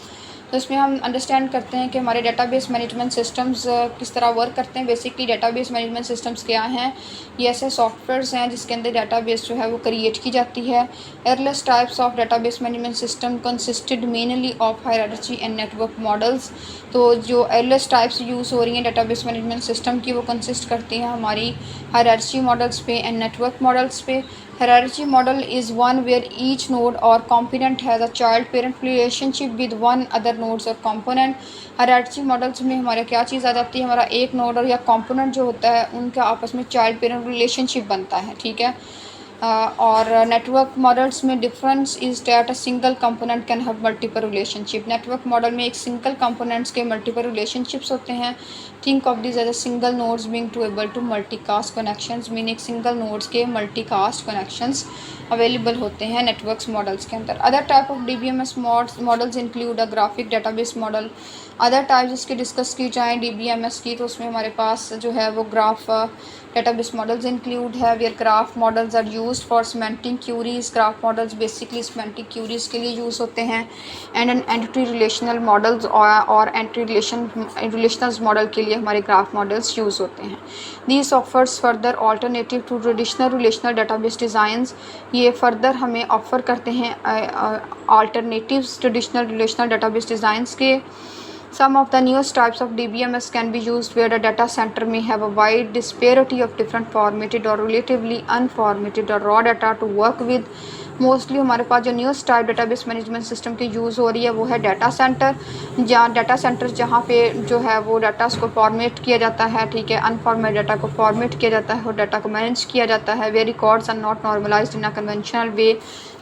तो इसमें हम अंडरस्टैंड करते हैं कि हमारे डाटाबेस मैनेजमेंट सिस्टम्स किस तरह वर्क करते हैं। बेसिकली डाटाबेस मैनेजमेंट सिस्टम्स क्या हैं, ये ऐसे सॉफ्टवेयर्स हैं जिसके अंदर डाटाबेस जो है वो क्रिएट की जाती है। Earliest types of database management system consisted mainly of hierarchy and network models. तो जो एयरलेस टाइप्स यूज़ हो रही हैं डाटाबेस मैनेजमेंट सिस्टम की, वो कंसिस्ट करती हैं हमारी हायरार्ची मॉडल्स पे एंड नेटवर्क मॉडल्स पे। Hierarchy model is one where each node or component has a child-parent relationship with one other nodes or component। Hierarchy models में हमारे क्या चीज़ आ जाती है, हमारा एक नोड और या component जो होता है उनका आपस में child-parent relationship बनता है, ठीक है। और नेटवर्क मॉडल्स में difference is that a single component can have multiple relationship. Network model में एक सिंगल कंपोनेंट्स के मल्टीपल रिलेशनशिप्स होते हैं। Think of this as a single nodes being to able to multicast connections, meaning single nodes के मल्टीकास्ट कनेक्शंस अवेलेबल होते हैं नेटवर्क्स मॉडल्स के अंदर। Other type of DBMS models include a graphic database model. Other types इसकी डिस्कस की जाएँ DBMS की, तो उसमें हमारे पास जो है वो ग्राफ डेटाबेस मॉडल्स इंक्लूड है। Where graph models are used for semantic queries. Graph models basically semantic queries के लिए यूज़ होते हैं। And an entity relational models और एंटिटी रिलेशनल मॉडल के लिए हमारे ग्राफ मॉडल्स यूज़ होते हैं। These offers further alternative to traditional relational database designs. ये फर्दर हमें ऑफ़र करते हैं alternatives traditional relational database designs के। Some of the newest types of DBMS can be used where the data center may have a wide disparity of different formatted or relatively unformatted or raw data to work with. Mostly हमारे पास जो news type database management system की यूज़ हो रही है वो है डाटा सेंटर, जहाँ पे जो है वो डाटास को फॉर्मेट किया जाता है, ठीक है, अनफॉर्मेट डाटा को फॉर्मेट किया जाता है और डाटा को मैनेज किया जाता है। वे records are not normalized in a conventional way,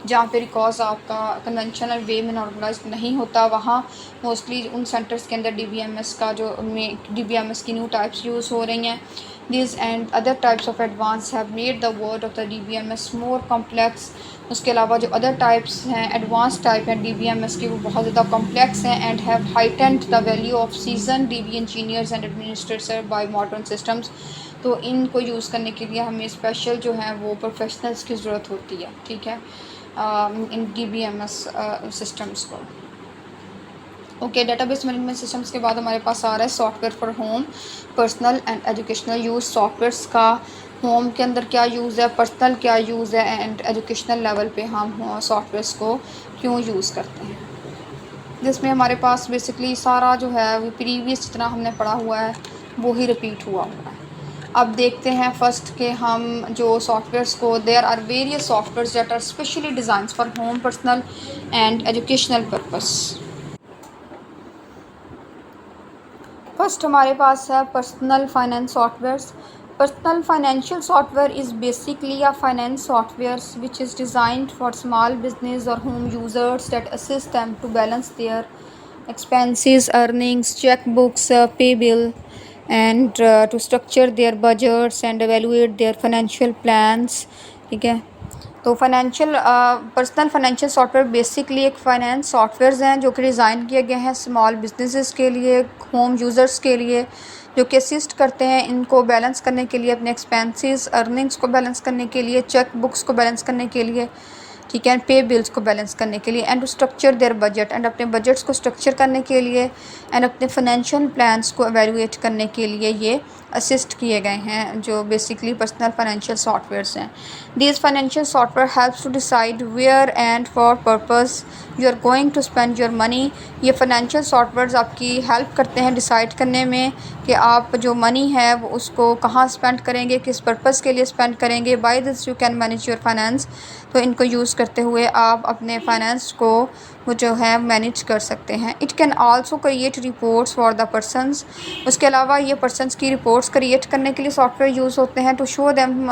जहाँ पे रिकॉर्ड्स आपका कन्वेंशनल वे में नॉर्मलाइज नहीं होता, वहाँ मोस्टली उन सेंटर्स के अंदर DBMS का जो उनमें DBMS की न्यू टाइप्स यूज़ हो रही हैं। These and other types of advance have made the world of the DBMS more complex. उसके अलावा जो अदर टाइप्स हैं, एडवांस टाइप हैं DBMS की, वो बहुत ज़्यादा कॉम्प्लेक्स हैं and have heightened the value off season DB engineers and administrator bye modern systems. तो इनको यूज़ करने के लिए हमें स्पेशल जो है वो प्रोफेशनल्स की ज़रूरत होती है, ठीक है, इन DBMS सिस्टम्स को। ओके, डेटाबेस मैनेजमेंट सिस्टम्स के बाद हमारे पास आ रहा है software for home, personal and educational use. Softwares का होम के अंदर क्या यूज़ है, पर्सनल क्या यूज़ है एंड एजुकेशनल लेवल पे हम सॉफ्टवेयर्स को क्यों यूज़ करते हैं, जिसमें हमारे पास बेसिकली सारा जो है वो प्रीवियस जितना हमने पढ़ा हुआ है वो ही रिपीट हुआ है। अब देखते हैं फर्स्ट के हम जो सॉफ्टवेयर्स को, there are various softwares that are specially design for home, personal and educational purpose. First हमारे पास है personal finance softwares. Personal financial software is basically a finance software which is designed for small business और home users that assist them to balance their expenses, earnings, checkbooks, pay bill, and to structure their budgets and evaluate their financial plans, ठीक है। तो पर्सनल फाइनेंशियल सॉफ्टवेयर बेसिकली एक फाइनेंस सॉफ्टवेयर्स हैं जो कि डिज़ाइन किए गए हैं स्मॉल बिजनेसेस के लिए, होम यूज़र्स के लिए, जो कि असिस्ट करते हैं इनको बैलेंस करने के लिए, अपने एक्सपेंसेस, अर्निंग्स को बैलेंस करने के लिए, चेक बुक्स को बैलेंस करने के लिए, ठीक है, पे बिल्स को बैलेंस करने के लिए, and to structure their budget, and अपने बजट्स को स्ट्रक्चर करने के लिए, एंड अपने फाइनेंशियल प्लान्स को एवेलुएट करने के लिए ये असिस्ट किए गए हैं, जो बेसिकली पर्सनल फाइनेंशियल सॉफ्टवेयर्स हैं। These financial software helps to decide where and for purpose you are going to spend your money. ये फाइनेंशियल सॉफ्टवेयर्स आपकी हेल्प करते हैं डिसाइड करने में कि आप जो मनी है वो उसको कहाँ स्पेंड करेंगे, किस पर्पज़ के लिए स्पेंड करेंगे। By this you can manage your finance. तो इनको यूज़ करते हुए आप अपने फाइनेंस को वो जो है मैनेज कर सकते हैं। It can also create reports for the persons. उसके अलावा ये पर्सनस की रिपोर्ट्स क्रिएट करने के लिए सॉफ्टवेयर यूज़ होते हैं। To show them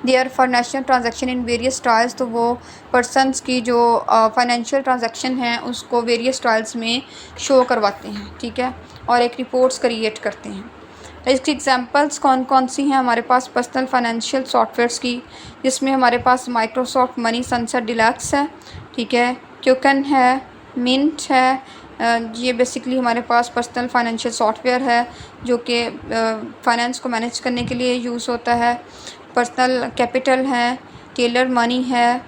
their financial transaction in various styles. तो वो पर्सनस की जो फाइनेंशियल ट्रांजैक्शन हैं उसको वेरियस स्टाइल्स में शो करवाते हैं, ठीक है, और एक रिपोर्ट्स क्रिएट करते हैं। इसकी एग्जांपल्स कौन कौन सी हैं हमारे पास पर्सनल फाइनेंशियल सॉफ्टवेयर्स की, जिसमें हमारे पास माइक्रोसॉफ्ट मनी सनसेट डिलक्स है, ठीक है, क्यूकन है, मिंट है। ये बेसिकली हमारे पास पर्सनल फाइनेंशियल सॉफ्टवेयर है जो कि फाइनेंस को मैनेज करने के लिए यूज़ होता है। पर्सनल कैपिटल है, टेलर मनी है,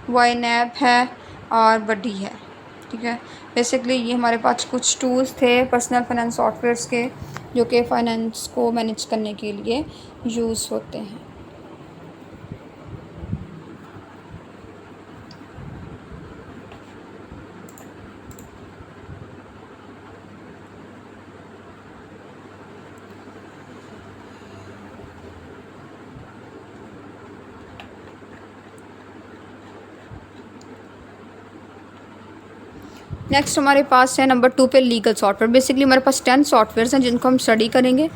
वाइनैब है और बडी है, ठीक है। बेसिकली ये हमारे पास कुछ टूल्स थे पर्सनल फाइनेंस सॉफ्टवेयर्स के जो कि फाइनेंस को मैनेज करने के लिए यूज़ होते हैं। नेक्स्ट हमारे पास है नंबर 2 पे लीगल सॉफ्टवेयर। बेसिकली हमारे पास 10 सॉफ्टवेयर हैं जिनको हम स्टडी करेंगे।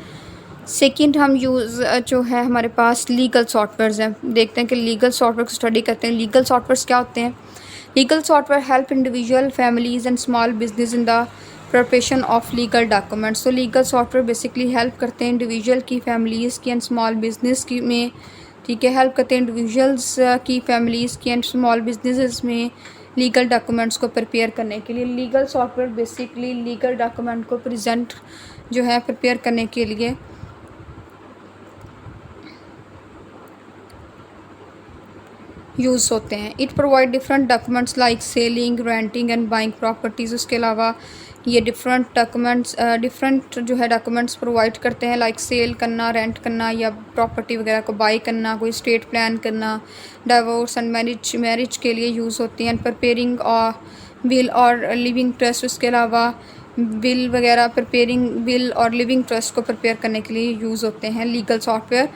सेकंड हम यूज़ जो है हमारे पास लीगल सॉफ्टवेयर्स हैं। देखते हैं कि लीगल सॉफ्टवेयर को स्टडी करते हैं। लीगल सॉफ्टवेयर्स क्या होते हैं? Legal software help individual, families and small business in the preparation of legal documents. तो लीगल सॉफ्टवेयर बेसिकली हेल्प करते हैं इंडिविजुअल की, फैमिलीज़ की एंड स्मॉल बिजनेस की में, ठीक है, हेल्प करते हैं इंडिविजुअल्स की, फैमिलीज़ की एंड स्मॉल बिजनेसेस में लीगल डॉक्यूमेंट्स को प्रिपेयर करने के लिए। Legal software basically legal document को प्रेजेंट जो है प्रिपेयर करने के लिए यूज़ होते हैं। It provide different documents like selling, renting and buying properties. उसके अलावा ये डिफरेंट डॉक्यूमेंट्स डिफरेंट जो है डॉक्यूमेंट्स प्रोवाइड करते हैं, लाइक सेल करना, रेंट करना या प्रॉपर्टी वगैरह को बाई करना, कोई स्टेट प्लान करना, डाइवोर्स एंड मैरिज के लिए यूज़ होती हैं। प्रिपेयरिंग विल और लिविंग ट्रस्ट। उसके अलावा बिल वगैरह प्रिपेयरिंग बिल और लिविंग ट्रस्ट को प्रिपेयर करने के लिए यूज़ होते हैं legal software.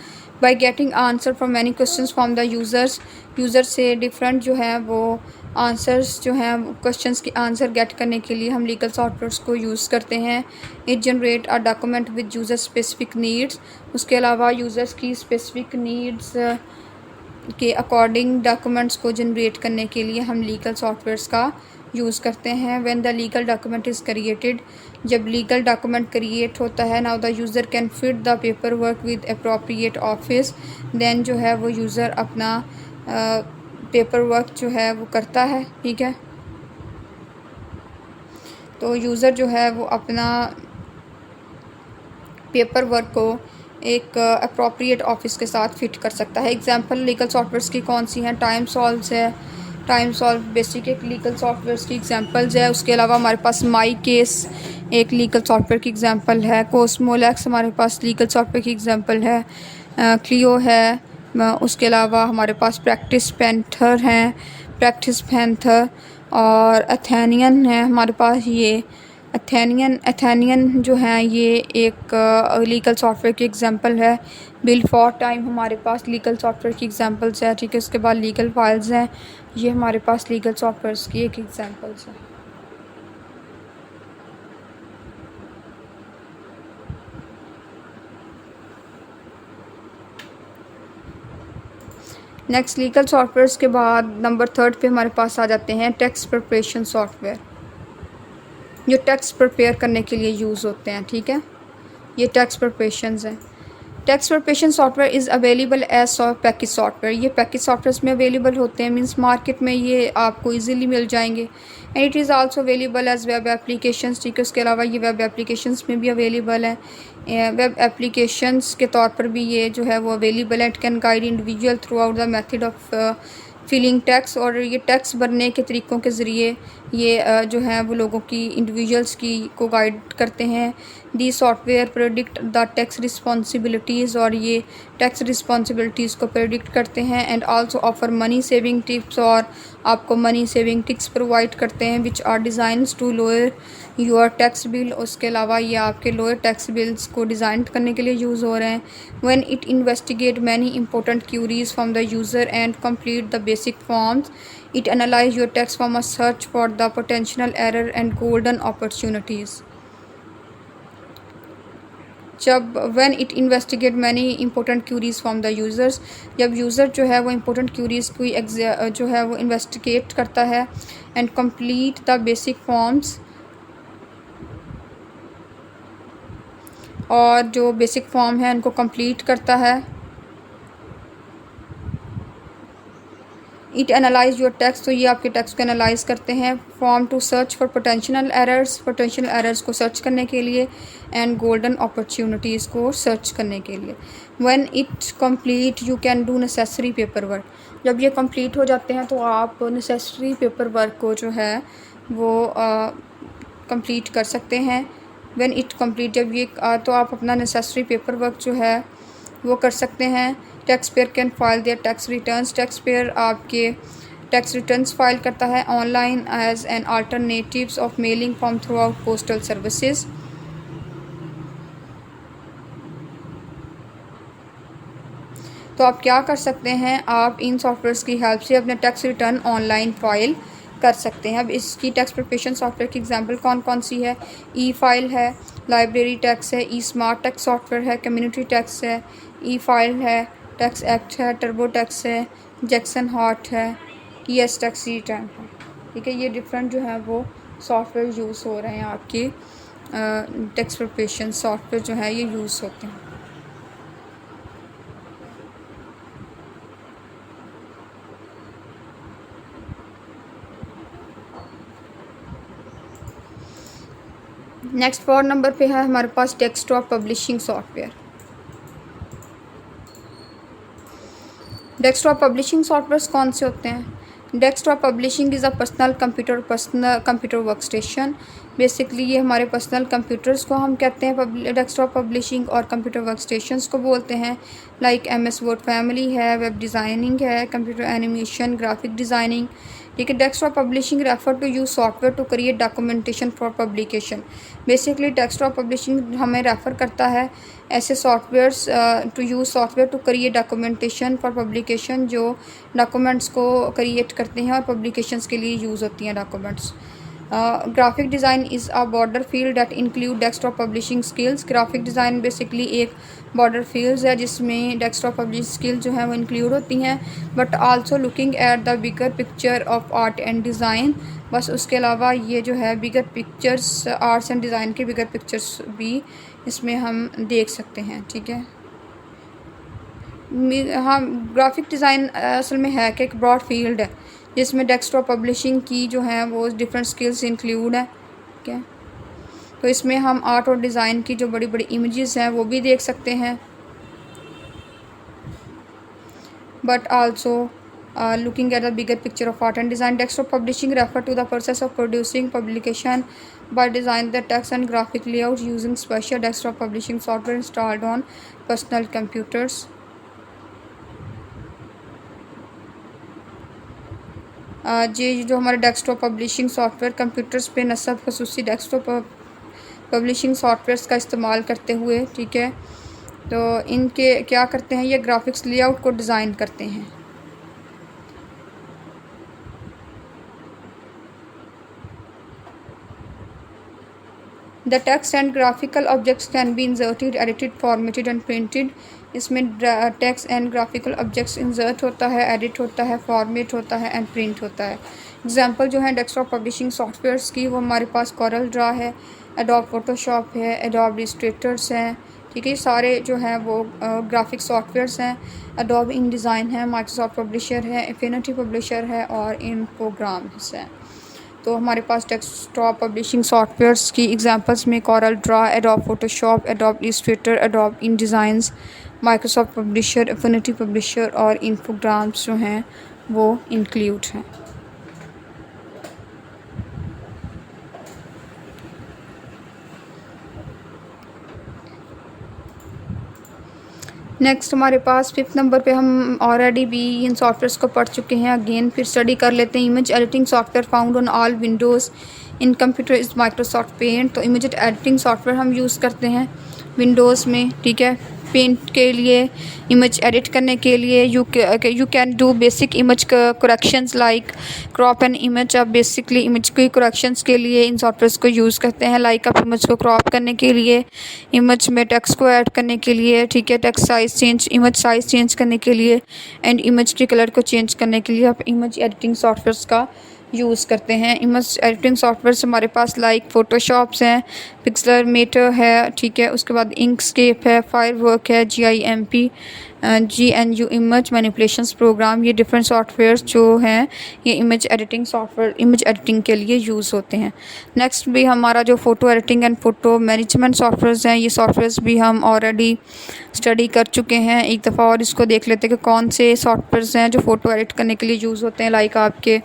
By getting answer from many question from the users. User से डिफरेंट जो है वो आंसर्स जो हैं क्वेश्चंस के आंसर गेट करने के लिए हम लीगल सॉफ्टवेयर्स को यूज़ करते हैं। It generate a document with user specific needs. उसके अलावा यूज़र्स की स्पेसिफिक नीड्स के अकॉर्डिंग डॉक्यूमेंट्स को जनरेट करने के लिए हम लीगल सॉफ्टवेयर्स का यूज़ करते हैं। When the legal document is created, जब लीगल डॉक्यूमेंट क्रिएट होता है, now the user can fit the paper work with appropriate office. Then जो है वो यूज़र अपना पेपर वर्क जो है वो करता है, ठीक है। तो यूज़र जो है वो अपना पेपर वर्क को एक अप्रोप्रिएट ऑफिस के साथ फिट कर सकता है। एग्जांपल लीगल सॉफ्टवेयर्स की कौन सी हैं? टाइम सॉल्व्स है, टाइम सॉल्व बेसिक एक लीगल सॉफ्टवेयर्स की एग्जांपल्स है। उसके अलावा हमारे पास माई केस एक लीगल सॉफ्टवेयर की एग्जांपल है। कोस्मोलेक्स हमारे पास लीगल सॉफ्टवेयर की एग्जांपल है। क्लियो है। उसके अलावा हमारे पास प्रैक्टिस पैंथर हैं, प्रैक्टिस पैंथर और एथेनियन है हमारे पास। ये एथेनियन जो है ये एक लीगल सॉफ्टवेयर की एग्जांपल है। बिल फॉर टाइम हमारे पास लीगल सॉफ्टवेयर की एग्जांपल्स है, ठीक है। उसके बाद लीगल फाइल्स हैं, ये हमारे पास लीगल सॉफ्टवेयर्स की एक एग्जांपल्स है। नेक्स्ट लीगल सॉफ्टवेयर्स के बाद नंबर 3 पे हमारे पास आ जाते हैं टैक्स प्रिपरेशन सॉफ्टवेयर, जो टैक्स प्रिपेयर करने के लिए यूज़ होते हैं, ठीक है। ये टैक्स प्रिपरेशंस हैं। Tax preparation software is available as package software. ये पैकेज सॉफ्टवेयर में अवेलेबल होते हैं, मींस मार्केट में ये आपको इजीली मिल जाएंगे। And it is also available as web applications, ठीक है। उसके अलावा ये वेब एप्लीकेशंस में भी अवेलेबल है। वेब एप्लीकेशंस के तौर पर भी ये जो है वो अवेलेबल है। It can guide individual throughout the method of filling tax. और ये टैक्स भरने के तरीक़ों के ज़रिए ये जो है वो लोगों की इंडिविजुअल्स की को गाइड करते हैं। The software predict the tax responsibilities, और ये टैक्स रिस्पॉन्सिबिलिटीज़ को प्रेडिक्ट करते हैं। And also offer money saving tips, और आपको मनी सेविंग टिप्स प्रोवाइड करते हैं which are designs to lower your tax bill. उसके अलावा ये आपके लोअर टैक्स बिल्स को डिज़ाइन करने के लिए यूज़ हो रहे हैं। When it investigate many important queries from the user and complete the basic forms, it analyze your text from a search for the potential error and golden opportunities. जब when it investigate many important queries from the users, जब यूज़र जो है वो important queries कोई जो है वो investigate करता है and complete the basic forms, और जो बेसिक फॉर्म है उनको कंप्लीट करता है। इट एनालाइज योर टेक्स्ट, तो ये आपके टेक्स्ट को एनालाइज करते हैं। Form to search for potential errors को सर्च करने के लिए, एंड गोल्डन अपॉर्चुनिटीज़ को सर्च करने के लिए। When it complete you can do necessary paper work. जब ये कंप्लीट हो जाते हैं तो आप नेसेसरी पेपर वर्क को जो है वो कंप्लीट कर सकते हैं। व्हेन इट कंप्लीट, जब ये तो आप अपना नेसेसरी पेपर वर्क जो है वो कर सकते हैं। Tax payer can file their tax returns, tax payer आपके टैक्स रिटर्न्स फाइल करता है online as an alternatives of mailing from throughout postal services. तो आप क्या कर सकते हैं, आप इन सॉफ्टवेयर्स की हेल्प से अपने टैक्स रिटर्न ऑनलाइन फाइल कर सकते हैं। अब इसकी टेक्स्ट प्रिपरेशन सॉफ्टवेयर की एग्जांपल कौन कौन सी है? ई फाइल है, लाइब्रेरी टेक्स्ट है, ई स्मार्ट टेक्स्ट सॉफ्टवेयर है, कम्युनिटी टेक्स्ट है, ई फाइल है, टेक्स्ट एक्ट है, टर्बो टेक्स्ट है, जैक्सन हॉट है, ई एस टेक्स्ट ई टाइम है। ठीक है, ये डिफरेंट जो है वो सॉफ्टवेयर यूज़ हो रहे हैं, आपके टेक्स्ट प्रिपरेशन सॉफ्टवेयर जो है ये यूज़ होते हैं। नेक्स्ट 4 नंबर पे है हमारे पास desktop publishing software. Desktop publishing software कौन से होते हैं? Desktop publishing is a personal computer work station. Basically ये हमारे पर्सनल कंप्यूटर्स को हम कहते हैं डेस्कटॉप पब्लिशिंग, और कंप्यूटर वर्क स्टेशंस को बोलते हैं। लाइक MS वर्ड फैमिली है, वेब डिज़ाइनिंग है, कंप्यूटर एनिमेशन, ग्राफिक डिज़ाइनिंग। ठीक है, desktop publishing refer to use software to create documentation for publication. Basically desktop publishing हमें रेफ़र करता है ऐसे softwares to use software to create documentation for publication, जो डॉक्यूमेंट्स को क्रिएट करते हैं और पब्लिकेशंस के लिए यूज़ होती हैं documents. Graphic design is a border field that include desktop publishing skills. Graphic design basically एक बॉर्डर फील्ड्स है जिसमें डेस्कटॉप पब्लिशिंग स्किल जो है वो इंक्लूड होती हैं, but also looking at the bigger picture of art and design. बस उसके अलावा ये जो है बिगर पिक्चर्स, आर्ट्स एंड डिज़ाइन के बिगर पिक्चर्स भी इसमें हम देख सकते हैं। ठीक है, हाँ, ग्राफिक डिज़ाइन असल में है कि एक ब्रॉड फील्ड है जिसमें डेस्कटॉप पब्लिशिंग की जो है वो डिफरेंट स्किल्स इंक्लूड है। ठीक है, तो इसमें हम आर्ट और डिज़ाइन की जो बड़ी बड़ी इमेजेस हैं वो भी देख सकते हैं, but also looking at the bigger picture of art and design. Desktop publishing refer to the process of producing publication by design the text and graphic layout using special desktop publishing software installed on personal computers. ये जो हमारे डेस्कटॉप पब्लिशिंग सॉफ्टवेयर कंप्यूटर्स पे नस्ब खसूसी डेस्कटॉप पब्लिशिंग सॉफ्टवेयर्स का इस्तेमाल करते हुए, ठीक है, तो इनके क्या करते हैं, ये ग्राफिक्स लेआउट को डिज़ाइन करते हैं। The text and graphical objects can be inserted, edited, formatted and printed. इसमें text and graphical objects insert होता है, एडिट होता है, फॉर्मेट होता है एंड प्रिंट होता है। एग्जांपल जो है डेस्कटॉप पब्लिशिंग सॉफ्टवेयर्स की, वो हमारे पास कॉरल ड्रा है, एडोब फोटोशॉप है, एडोब इलस्ट्रेटर्स हैं। ठीक है, सारे जो हैं वो ग्राफिक सॉफ्टवेयर्स हैं। एडोब इन डिज़ाइन है, माइक्रोसॉफ्ट पब्लिशर है, एफिनिटी पब्लिशर है और इन्फोग्राम्स हैं। तो हमारे पास डेस्कटॉप पब्लिशिंग सॉफ्टवेयर्स की एग्जांपल्स में Corel Draw, Adobe Photoshop, Adobe Illustrator, Adobe InDesigns, Microsoft Publisher, Affinity Publisher और इन्फोग्राम्स जो हैं वो इंक्लूड हैं। नेक्स्ट हमारे पास 5th नंबर पे हम ऑलरेडी भी इन सॉफ्टवेयर्स को पढ़ चुके हैं, अगेन फिर स्टडी कर लेते हैं। Image editing software found on all Windows in computer is Microsoft Paint. तो इमेज एडिटिंग सॉफ्टवेयर हम यूज़ करते हैं विंडोज़ में। ठीक है, पेंट के लिए, इमेज एडिट करने के लिए you can do basic image corrections like crop an image. आप बेसिकली इमेज के करेक्शंस के लिए इन सॉफ्टवेयर्स को यूज़ करते हैं। लाइक आप इमेज को क्रॉप करने के लिए, इमेज में टेक्स्ट को ऐड करने के लिए, ठीक है, text size change, image size change करने के लिए एंड इमेज के कलर को चेंज करने के लिए आप इमेज एडिटिंग सॉफ्टवेयर्स का यूज़ करते हैं। इमेज एडिटिंग सॉफ्टवेयर हमारे पास लाइक फ़ोटोशॉप्स हैं, पिक्सलमेटर है, ठीक है, उसके बाद इंकस्केप है, फायरवर्क है, GIMP, GNU image manipulations program. ये डिफरेंट सॉफ्टवेयर्स जो हैं ये image editing software image editing के लिए यूज़ होते हैं। नेक्स्ट भी हमारा जो photo editing and photo management softwares हैं, ये सॉफ्टवेयर्स भी हम ऑलरेडी स्टडी कर चुके हैं। एक दफ़ा और इसको देख लेते हैं कि कौन से सॉफ्टवेयर्स हैं जो फ़ोटो एडिट करने के लिए यूज़ होते हैं। लाइक आपके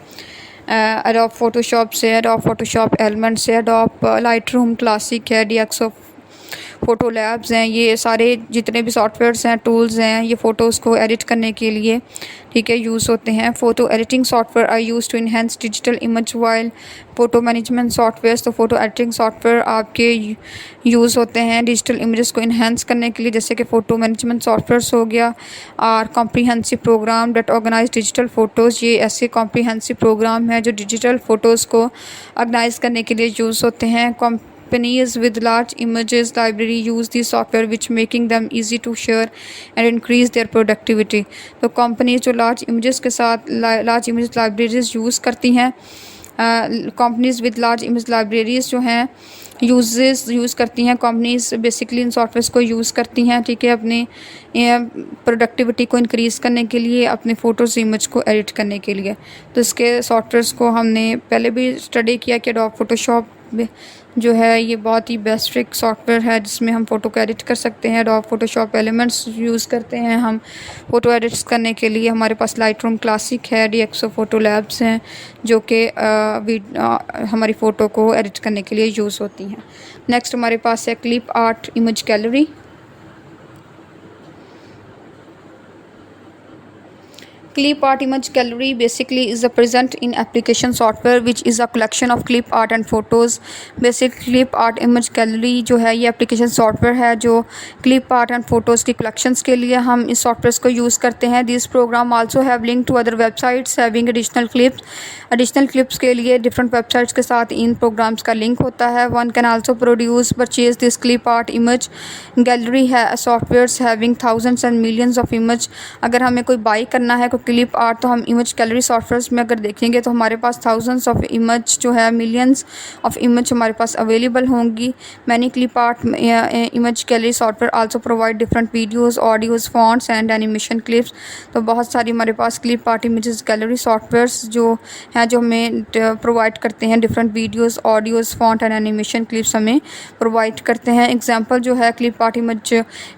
एडोब फोटोशॉप से, एडोब फोटोशॉप एलिमेंट्स है, एडोब लाइटरूम क्लासिक है, DxO फ़ोटो लैब्स हैं, ये सारे जितने भी सॉफ्टवेयर्स हैं, टूल्स हैं, ये फ़ोटोज़ को एडिट करने के लिए, ठीक है, यूज़ होते हैं। Photo editing software are use to enhance digital image while photo management software. तो फ़ोटो एडिटिंग सॉफ्टवेयर आपके यूज़ होते हैं डिजिटल इमेजेस को इन्हेंस करने के लिए, जैसे कि फ़ोटो मैनेजमेंट सॉफ्टवेयर्स हो गया, और comprehensive program that organise digital photos. ये ऐसे कॉम्प्रिहेंसिव प्रोग्राम है जो डिजिटल फ़ोटोज़ को ऑर्गेनाइज करने के लिए यूज़ होते हैं। Companies with large images library use these software which making them easy to share and increase their productivity। तो कंपनीज जो लार्ज इमेजेस के साथ लार्ज इमेज लाइब्रेरीज यूज़ करती हैं, companies with large image libraries जो हैं यूज़ करती हैं, कंपनीज बेसिकली इन सॉफ्टवेयर्स को यूज़ करती हैं, ठीक है, अपनी प्रोडक्टिविटी को इंक्रीज़ करने के लिए, अपने फ़ोटोज़ इमेज को एडिट करने के लिए। तो इसके सॉफ्टवेयर्स को हमने पहले भी स्टडी किया कि एडोब फोटोशॉप जो है ये बहुत ही बेस्ट एक सॉफ्टवेयर है जिसमें हम फ़ोटो को एडिट कर सकते हैं। एडोब फोटोशॉप एलिमेंट्स यूज़ करते हैं हम फ़ोटो एडिट्स करने के लिए। हमारे पास लाइटरूम क्लासिक है, डीएक्सओ फ़ोटो लैब्स हैं जो कि हमारी फ़ोटो को एडिट करने के लिए यूज़ होती हैं। नेक्स्ट हमारे पास है clip art image gallery. Clip art image gallery basically is a present in application software which is a collection of clip art and photos। basic clip art image gallery जो है ये application software है जो clip art and photos की collections के लिए हम इस softwares को use करते हैं। This program also have link to other websites having additional clips। additional clips के लिए different websites के साथ इन programs का link होता है। One can also purchase this clip art image gallery है softwares having thousands and millions of image। अगर हमें कोई buy करना है क्लिप आर्ट तो हम इमेज गैलरी सॉफ्टवेयर में अगर देखेंगे तो हमारे पास थाउजेंड्स ऑफ इमेज जो है मिलियंस ऑफ इमेज हमारे पास अवेलेबल होंगी। Many clip art image gallery software also provide different videos, audios, fonts and animation clips. तो बहुत सारी हमारे पास clip art image gallery softwares जो हैं जो हमें प्रोवाइड करते हैं different videos, audios, font and animation clips हमें प्रोवाइड करते हैं। एग्जाम्पल जो है clip art image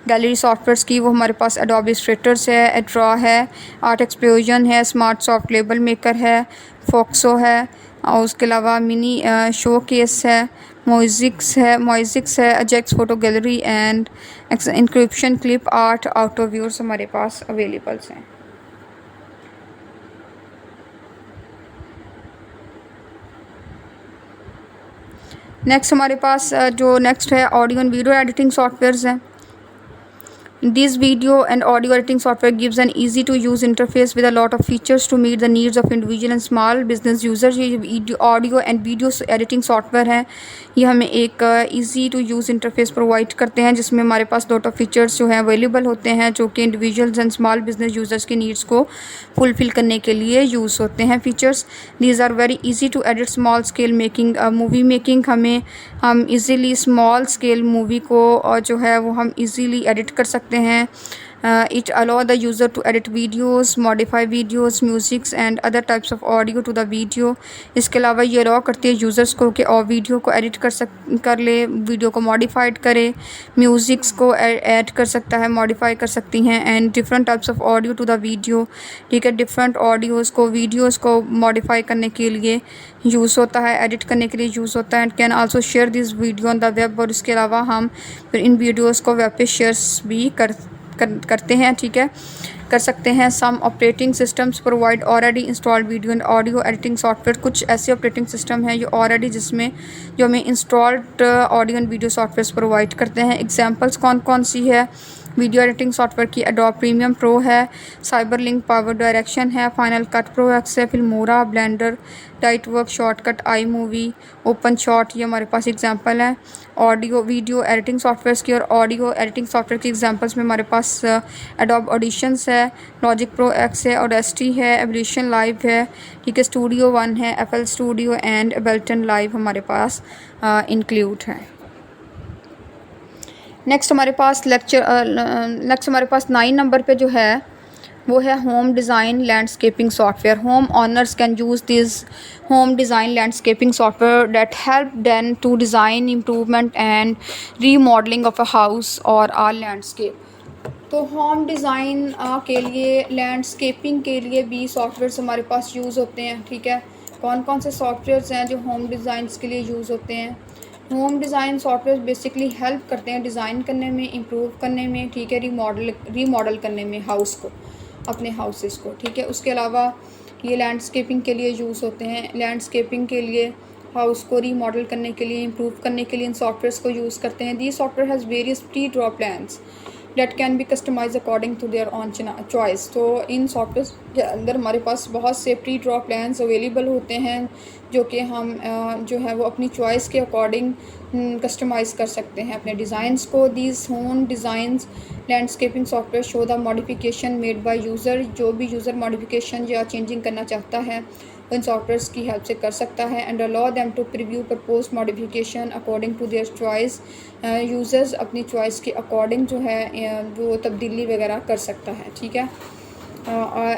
gallery softwares की वो हमारे पास एडोब इलस्ट्रेटर्स है, एड्रा है, आर्ट एक्सप्लोजन है, स्मार्ट सॉफ्ट लेबल मेकर है, फोक्सो है, और उसके अलावा मिनी शो केस है, मोइजिक्स है, Ajax photo gallery and encryption clip art auto viewers हमारे पास अवेलेबल्स हैं। नेक्स्ट हमारे पास जो नेक्स्ट है audio and video editing softwares हैं। This video and audio editing software gives an easy to use interface with a lot of features to meet the needs of individual and small business users। ये audio and video editing software है, ये हमें एक easy to use interface provide करते हैं जिसमें हमारे पास lot of features जो हैं अवेलेबल होते हैं जो कि individuals and small business users की नीड्स को फुलफिल करने के लिए यूज़ होते हैं। Features these are very easy to edit small scale making movie making. हम इजीली स्मॉल स्केल मूवी को जो है वो हम इजीली एडिट कर सकते हैं। It allow the user to edit videos, modify videos, musics and other types of audio to the video। इसके अलावा ये अलाउ करती है यूज़र्स को कि और वीडियो को एडिट कर ले, वीडियो को मॉडिफाइड करे, म्यूज़िक्स को ऐड कर सकता है, मॉडिफाई कर सकती हैं, and different types of audio to the video, ठीक है, डिफरेंट ऑडियोज़ को वीडियोज़ को मॉडिफाई करने के लिए यूज़ होता है, एडिट करने के लिए यूज़ होता है। And can also share this video on the web. और इसके अलावा हम फिर इन वीडियोज़ को वेब पे शेयर्स भी करते हैं, ठीक है, कर सकते हैं। Some operating systems provide already installed video and audio editing software. कुछ ऐसे ऑपरेटिंग सिस्टम हैं जो ऑलरेडी जिसमें जो हमें installed audio and video software provide करते हैं। एग्जांपल्स कौन कौन सी है वीडियो एडिटिंग सॉफ्टवेयर की? एडोब प्रीमियम प्रो है, साइबरलिंक पावर डायरेक्शन है, फाइनल कट प्रो एक्स है, फिल्मोरा, ब्लेंडर, लाइटवर्क, शॉर्टकट, आई मूवी, ओपन शॉट, ये हमारे पास एग्जांपल है ऑडियो वीडियो एडिटिंग सॉफ्टवेयर की। और ऑडियो एडिटिंग सॉफ्टवेयर की एग्जांपल्स में हमारे पास एडोब ऑडिशंस है, लॉजिक प्रो एक्स है, ऑडेसिटी है, एवोल्यूशन लाइव है, ठीक है, स्टूडियो वन है, FL studio and Ableton live हमारे पास इंक्लूड है। नेक्स्ट हमारे पास हमारे पास 9 नंबर पे जो है वो है home design landscaping software. Home owners can use this home design landscaping software that help them to design improvement and remodelling of a house और आ लैंडस्केप। तो होम डिज़ाइन के लिए, लैंडस्केपिंग के लिए भी सॉफ्टवेयर्स हमारे पास यूज़ होते हैं, ठीक है। कौन कौन से सॉफ्टवेयर्स हैं जो होम डिज़ाइंस के लिए यूज़ होते हैं? Home design software basically help करते हैं डिज़ाइन करने में, इम्प्रूव करने में, ठीक है, रीमॉडल करने में हाउस को, अपने हाउसेस को, ठीक है। उसके अलावा ये लैंडस्केपिंग के लिए यूज़ होते हैं, लैंडस्केपिंग के लिए, हाउस को रीमॉडल करने के लिए, इम्प्रूव करने के लिए इन सॉफ्टवेयर्स को यूज़ करते हैं। The software has various pre draw plans that can be customise according to their own choice. तो इन सॉफ्टवेयर के अंदर हमारे पास बहुत से प्री ड्रॉ प्लान्स अवेलेबल होते हैं जो कि हम जो है वो अपनी चॉइस के अकॉर्डिंग कस्टमाइज़ कर सकते हैं अपने डिज़ाइंस को। These home designs landscaping software show the modification made by user, जो भी यूज़र मॉडिफिकेशन या चेंजिंग करना चाहता है वो इन सॉफ्टवेयर्स की हेल्प से कर सकता है। And allow them to preview propose modification according to their choice. Users अपनी चॉइस के अकॉर्डिंग जो है वो तब्दीली वगैरह कर सकता है, ठीक है।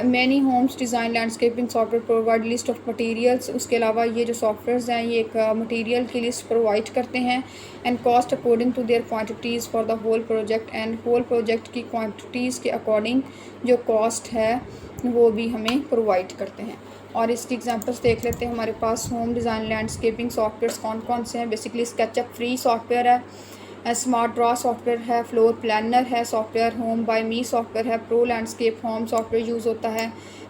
Many homes design landscaping software provide list of materials. उसके अलावा ये जो सॉफ्टवेयर्स हैं ये एक मटेरियल की लिस्ट प्रोवाइड करते हैं। And cost according to their quantities for the whole project, and whole project की क्वांटिटीज़ के अकॉर्डिंग जो कॉस्ट है वो भी हमें प्रोवाइड करते हैं। और इसकी एग्जांपल्स देख लेते हैं। हमारे पास होम डिज़ाइन लैंडस्केपिंग सॉफ्टवेयर्स कौन कौन से हैं। बेसिकली स्केचअप फ्री सॉफ्टवेयर है, स्मार्ट ड्रॉ सॉफ्टवेयर है, फ्लोर प्लानर है सॉफ्टवेयर, होम बाय मी सॉफ्टवेयर है, pro landscape home software use होता है,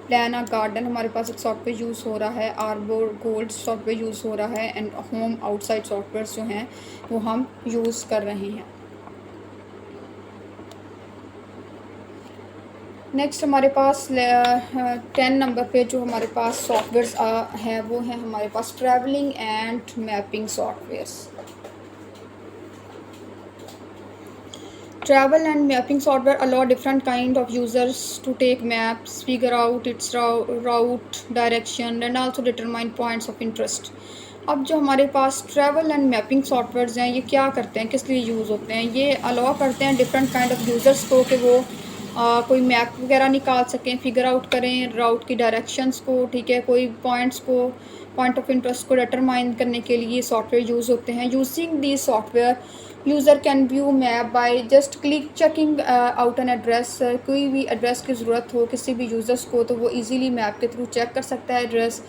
प्लान अ गार्डन हमारे पास एक सॉफ्टवेयर यूज़ हो रहा है, आर्बोर गोल्ड सॉफ्टवेयर यूज़ हो रहा है, एंड होम आउटसाइड सॉफ्टवेयर जो हैं वो हम यूज़ कर रहे हैं। नेक्स्ट हमारे पास 10 नंबर पे जो हमारे पास सॉफ्टवेयर्स हैं वो हैं हमारे पास travelling and mapping softwares. Travel and mapping software allow different kind of users to take maps, figure out its route, direction, and also determine points of interest. अब जो हमारे पास ट्रैवल एंड मैपिंग सॉफ्टवेयर्स हैं ये क्या करते हैं, किस लिए यूज़ होते हैं, ये अलाउ करते हैं डिफरेंट काइंड ऑफ यूज़र्स को कि वो कोई मैप वगैरह निकाल सकें, फिगर आउट करें राउट की डायरेक्शंस को, ठीक है, कोई पॉइंट्स को, पॉइंट ऑफ इंटरेस्ट को डिटरमाइन करने के लिए सॉफ्टवेयर यूज़ होते हैं। Using the software user can view map by just click checking out an address. कोई भी एड्रेस की ज़रूरत हो किसी भी यूज़र्स को तो वो इजीली मैप के थ्रू चेक कर सकता है एड्रेस।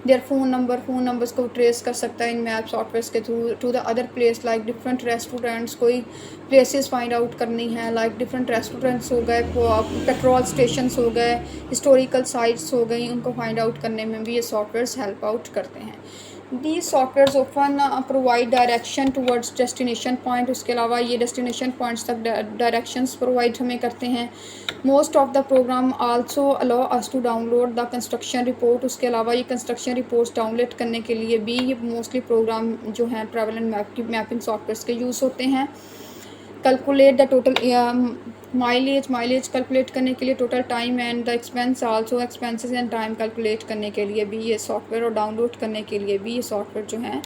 देयर फ़ोन नंबर्स को ट्रेस कर सकता है इन मैप सॉफ्टवेयर्स के through to the other place like different restaurants. कोई प्लेसेस फाइंड आउट करनी है लाइक डिफरेंट रेस्टोरेंट्स हो गए, पेट्रोल स्टेशंस हो गए, हिस्टोरिकल साइट्स हो गई, उनको फाइंड आउट करने में भी ये सॉफ्टवेयर्स हेल्प आउट करते हैं। These softwares often provide direction towards destination point। उसके अलावा ये destination points तक directions provide हमें करते हैं। Most of the program also allow us to download the construction report। उसके अलावा ये construction reports डाउनलोड करने के लिए भी ये मोस्टली प्रोग्राम जो हैं ट्रैवल एंड मैपिंग सॉफ्टवेयर्स के यूज़ होते हैं। Calculate the total mileage calculate करने के लिए, total time and the expense also, expenses and time calculate करने के लिए भी ये सॉफ्टवेयर, और डाउनलोड करने के लिए भी ये सॉफ्टवेयर जो हैं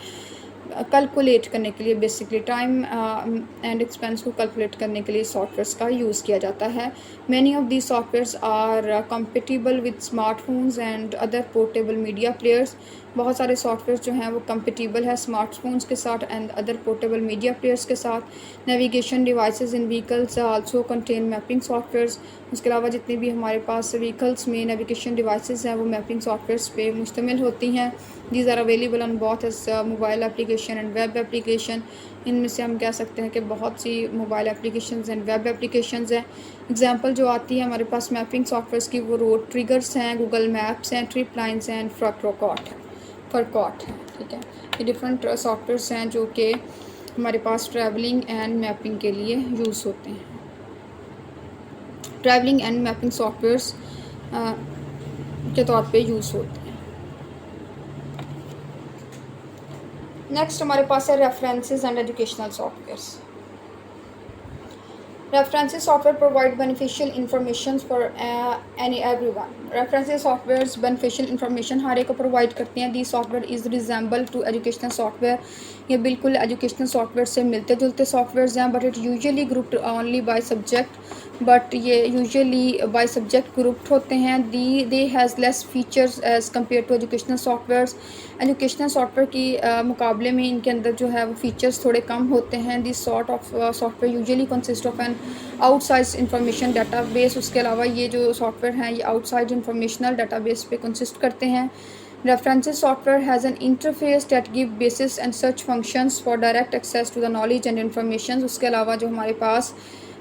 कैलकुलेट करने के लिए बेसिकली टाइम एंड एक्सपेंस को कैलकुलेट करने के लिए सॉफ्टवेयर्स का यूज़ किया जाता है। Many of these softwares are compatible with smartphones and other portable media players. बहुत सारे सॉफ्टवेयर जो हैं वो कंपेटिबल है स्मार्टफोन्स के साथ and other portable media players के साथ। Navigation devices in vehicles also contain mapping softwares. उसके अलावा जितनी भी हमारे पास व्हीकल्स में नेविगेशन डिवाइसेस हैं वो मैपिंग सॉफ्टवेयर्स पे मुश्तमिल होती हैं। These are available on both as mobile application and web application. इनमें से हम कह सकते हैं कि बहुत सी mobile applications and web applications हैं। एग्जांपल जो आती है हमारे पास मैपिंग सॉफ्टवेयर्स की वो रोड ट्रिगर्स हैं, गूगल मैप्स हैं, ट्रिप लाइन्स हैं, फरकॉट है, ठीक है। ये डिफरेंट सॉफ्टवेयर्स हैं जो कि हमारे पास ट्रैवलिंग एंड मैपिंग के लिए यूज़ होते हैं। ट्रैवलिंग एंड मैपिंग सॉफ्टवेयर्स के तौर पे यूज़ होते हैं। नेक्स्ट हमारे पास है references and educational softwares. References software provide beneficial information for everyone. References softwares beneficial information हर एक को प्रोवाइड करते हैं। The software is resemble to educational software. ये बिल्कुल एजुकेशनल सॉफ्टवेयर से मिलते जुलते सॉफ्टवेयर्स हैं, but it usually grouped only by subject. But ये यूजुअली बाय सब्जेक्ट ग्रुप्ड होते हैं। They has less features as compare to educational softwares. Educational software की मुकाबले में इनके अंदर जो है वो फीचर्स थोड़े कम होते हैं। This sort of software usually consist of an outside information database. उसके अलावा ये जो सॉफ्टवेयर हैं ये आउटसाइड इंफॉर्मेशनल डाटाबेस पे कंसिस्ट करते हैं। References software has an interface that give basis and search functions for direct access to the knowledge and information. उसके अलावा जो हमारे पास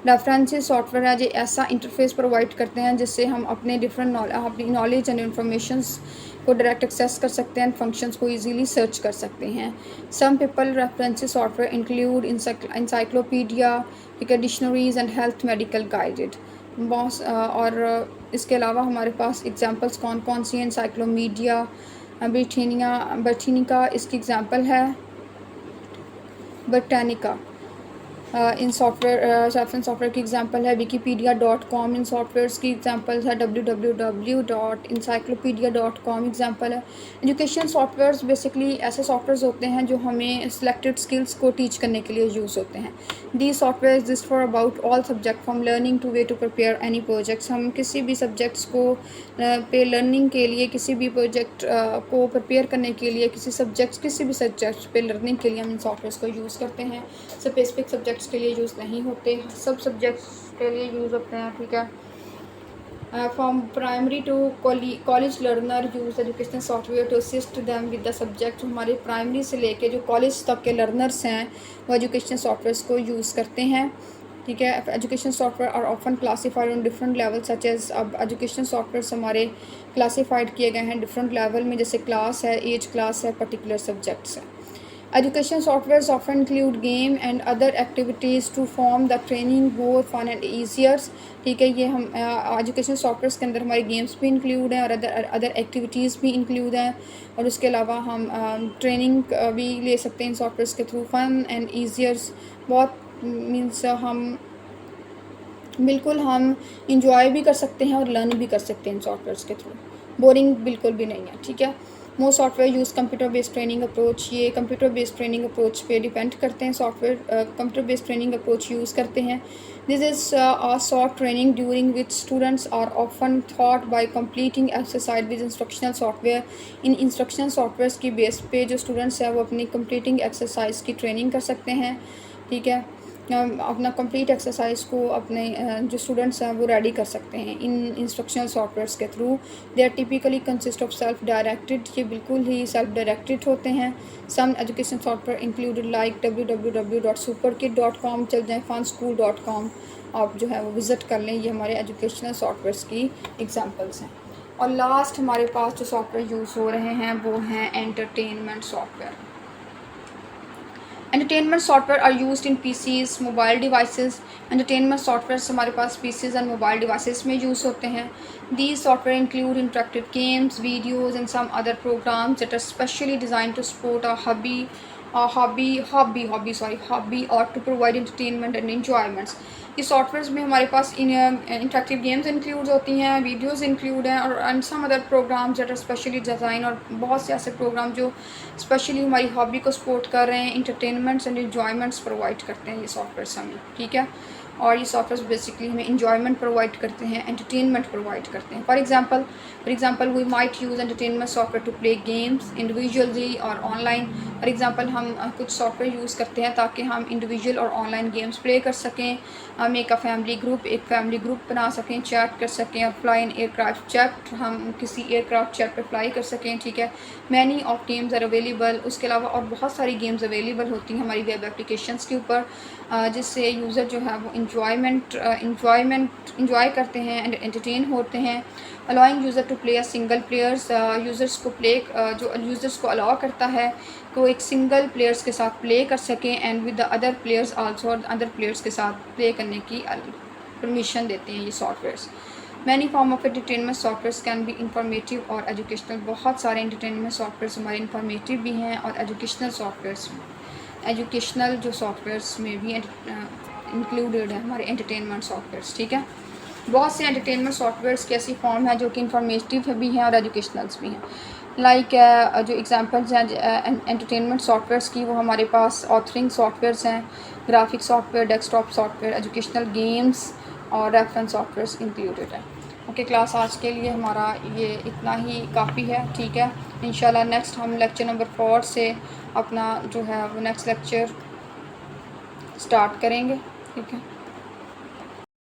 रेफरेंसेस सॉफ्टवेयर है, जो ऐसा इंटरफेस प्रोवाइड करते हैं जिससे हम अपने अपनी नॉलेज एंड इंफॉर्मेशंस को डायरेक्ट एक्सेस कर सकते हैं, फंक्शंस को इजीली सर्च कर सकते हैं. Some people references software include encyclopedia, dictionaries and health medical guided. बहुत और इसके अलावा हमारे पास एग्जांपल्स कौन कौन सी हैं. इंसाइक्लोमीडिया ब्रिटानिका इसकी एग्जांपल है. ब्रिटानिका इन सॉफ्टवेयर रेफरेंस सॉफ्टवेयर की एग्जांपल है. wikipedia.com इन सॉफ्टवेयर्स की एग्जांपल है. www.encyclopedia.com एग्जांपल है. एजुकेशन सॉफ्टवेयर्स बेसिकली ऐसे सॉफ्टवेयर्स होते हैं जो हमें सिलेक्टेड स्किल्स को टीच करने के लिए यूज़ होते हैं. The software exist for about all subject from learning to way to prepare any projects. हम किसी भी सब्जेक्ट्स को पे लर्निंग के लिए, किसी भी प्रोजेक्ट को प्रिपेयर करने के लिए, किसी भी सब्जेक्ट पे लर्निंग के लिए हम इन सॉफ्टवेयर्स को यूज़ करते हैं. स्पेसिफिक सब्जेक्ट्स के लिए यूज़ नहीं होते, सब सब्जेक्ट्स के लिए यूज़ होते हैं. ठीक है. From primary to college learner use educational software to assist them with the subject. हमारे प्राइमरी से लेके जो कॉलेज तक के लर्नर्स हैं वो एजुकेशनल सॉफ्टवेयर्स को यूज़ करते हैं. ठीक है. Education software are often classified on different level such as. अब एजुकेशन सॉफ्टवेयर हमारे क्लासीफाइड किए गए हैं डिफरेंट लेवल में, जैसे क्लास है, एज क्लास है, पर्टिकुलर सब्जेक्ट्स हैं. Education softwares often include game and other activities to form the training more fun and easier. ठीक है. ये हम एजुकेशन सॉफ्टवेयर्स के अंदर हमारी गेम्स भी इंक्लूड हैं और अदर एक्टिविटीज़ भी इंक्लूड हैं. और उसके अलावा हम ट्रेनिंग भी ले सकते हैं इन सॉफ्टवेयर्स के थ्रू. फन एंड ईजियर्स बहुत मीन्स हम इंजॉय भी कर सकते हैं और लर्न भी कर सकते हैं इन सॉफ्टवेयर्स के थ्रू. बोरिंग बिल्कुल भी नहीं है. ठीक है. Most software use computer based training approach. ये कंप्यूटर बेस्ड ट्रेनिंग अप्रोच पे डिपेंड करते हैं. Software computer based training approach use करते हैं. This is a short training during which students are often thought by completing exercise with instructional software. इन इंस्ट्रक्शनल सॉफ्टवेयर की बेस पे जो स्टूडेंट्स हैं वो अपनी कंप्लीटिंग एक्सरसाइज की ट्रेनिंग कर सकते हैं. ठीक है. अपना कंप्लीट एक्सरसाइज को अपने जो स्टूडेंट्स हैं वो रेडी कर सकते हैं इन इंस्ट्रक्शनल सॉफ्टवेयर्स के through. They are typically consist of self directed. ये बिल्कुल ही सेल्फ डायरेक्टेड होते हैं. Some education software included like www.superkid.com. चल जाएँ funschool.com आप जो है वो विज़िट कर लें. ये हमारे एजुकेशनल सॉफ्टवेयर्स की एग्जांपल्स हैं. और लास्ट हमारे पास जो सॉफ्टवेयर यूज़ हो रहे हैं वो हैं entertainment software. Entertainment software are used in PCs, mobile devices. Entertainment software हमारे पास पीसीज एंड मोबाइल डिवाइसेस में यूज़ होते हैं. These software include interactive games, videos and some other programs that are specially design to support a hobby और to provide entertainment and enjoyments. ये सॉफ्टवेयर्स में हमारे पास इंटरेक्टिव गेम्स इंक्लूड होती हैं, वीडियोस इंक्लूड हैं और and some other programs that are specially design. और बहुत से ऐसे प्रोग्राम जो स्पेशली हमारी हॉबी को सपोर्ट कर रहे हैं, इंटरटेनमेंट्स एंड एंजॉयमेंट्स प्रोवाइड करते हैं ये सॉफ्टवेयर्स हमें. ठीक है. और ये सॉफ्टवेयर बेसिकली हमें इंजॉयमेंट प्रोवाइड करते हैं, एंटरटेनमेंट प्रोवाइड करते हैं. For example we might use entertainment software to play games individually और ऑनलाइन. फॉर एग्जांपल हम कुछ सॉफ्टवेयर यूज़ करते हैं ताकि हम इंडिविजुअल और ऑनलाइन गेम्स प्ले कर सकें. हम एक फैमिली ग्रुप बना सकें, चैट कर सकें. और फ्लाई इन एयरक्राफ्ट चैट, हम किसी एयरक्राफ्ट चैट पर फ्लाई कर सकें. ठीक है. Many of games are available. उसके अलावा और बहुत सारी गेम्स अवेलेबल होती हैं हमारी वेब एप्लीकेशंस के ऊपर, जिससे यूज़र जो है वो इंजॉय करते हैं एंड एंटरटेन होते हैं. Allowing user to play a single players. जो यूज़र्स को अलाउ करता है कि वो एक सिंगल प्लेयर्स के साथ प्ले कर सकें and with the other players also, और अदर प्लेयर्स के साथ प्ले करने की परमिशन देते हैं ये softwares. Many form of entertainment software can be informative और एजुकेशनल. बहुत सारे एंटरटेनमेंट सॉफ्टवेयर हमारे इंफॉर्मेटिव भी हैं और एजुकेशनल जो सॉफ्टवेयर्स में भी इंक्लूडेड है हमारे एंटरटेनमेंट सॉफ्टवेयर्स. ठीक है. बहुत से एंटरटेनमेंट सॉफ्टवेयर्स की ऐसी फॉर्म है जो कि इंफॉर्मेटिव भी हैं और एजुकेशनल्स भी हैं. लाइक जो एग्जांपल्स हैं एंटरटेनमेंट सॉफ्टवेयर्स की, वो हमारे पास ऑथरिंग सॉफ्टवेयर्स हैं, graphic software, desktop software, educational games और रेफरेंस सॉफ्टवेयर्स इंक्लूडेड है. ओके क्लास, आज के लिए हमारा ये इतना ही काफ़ी है. ठीक है. इंशाल्लाह नेक्स्ट हम लेक्चर नंबर 4 से अपना जो है वो नेक्स्ट लेक्चर स्टार्ट करेंगे. ठीक है.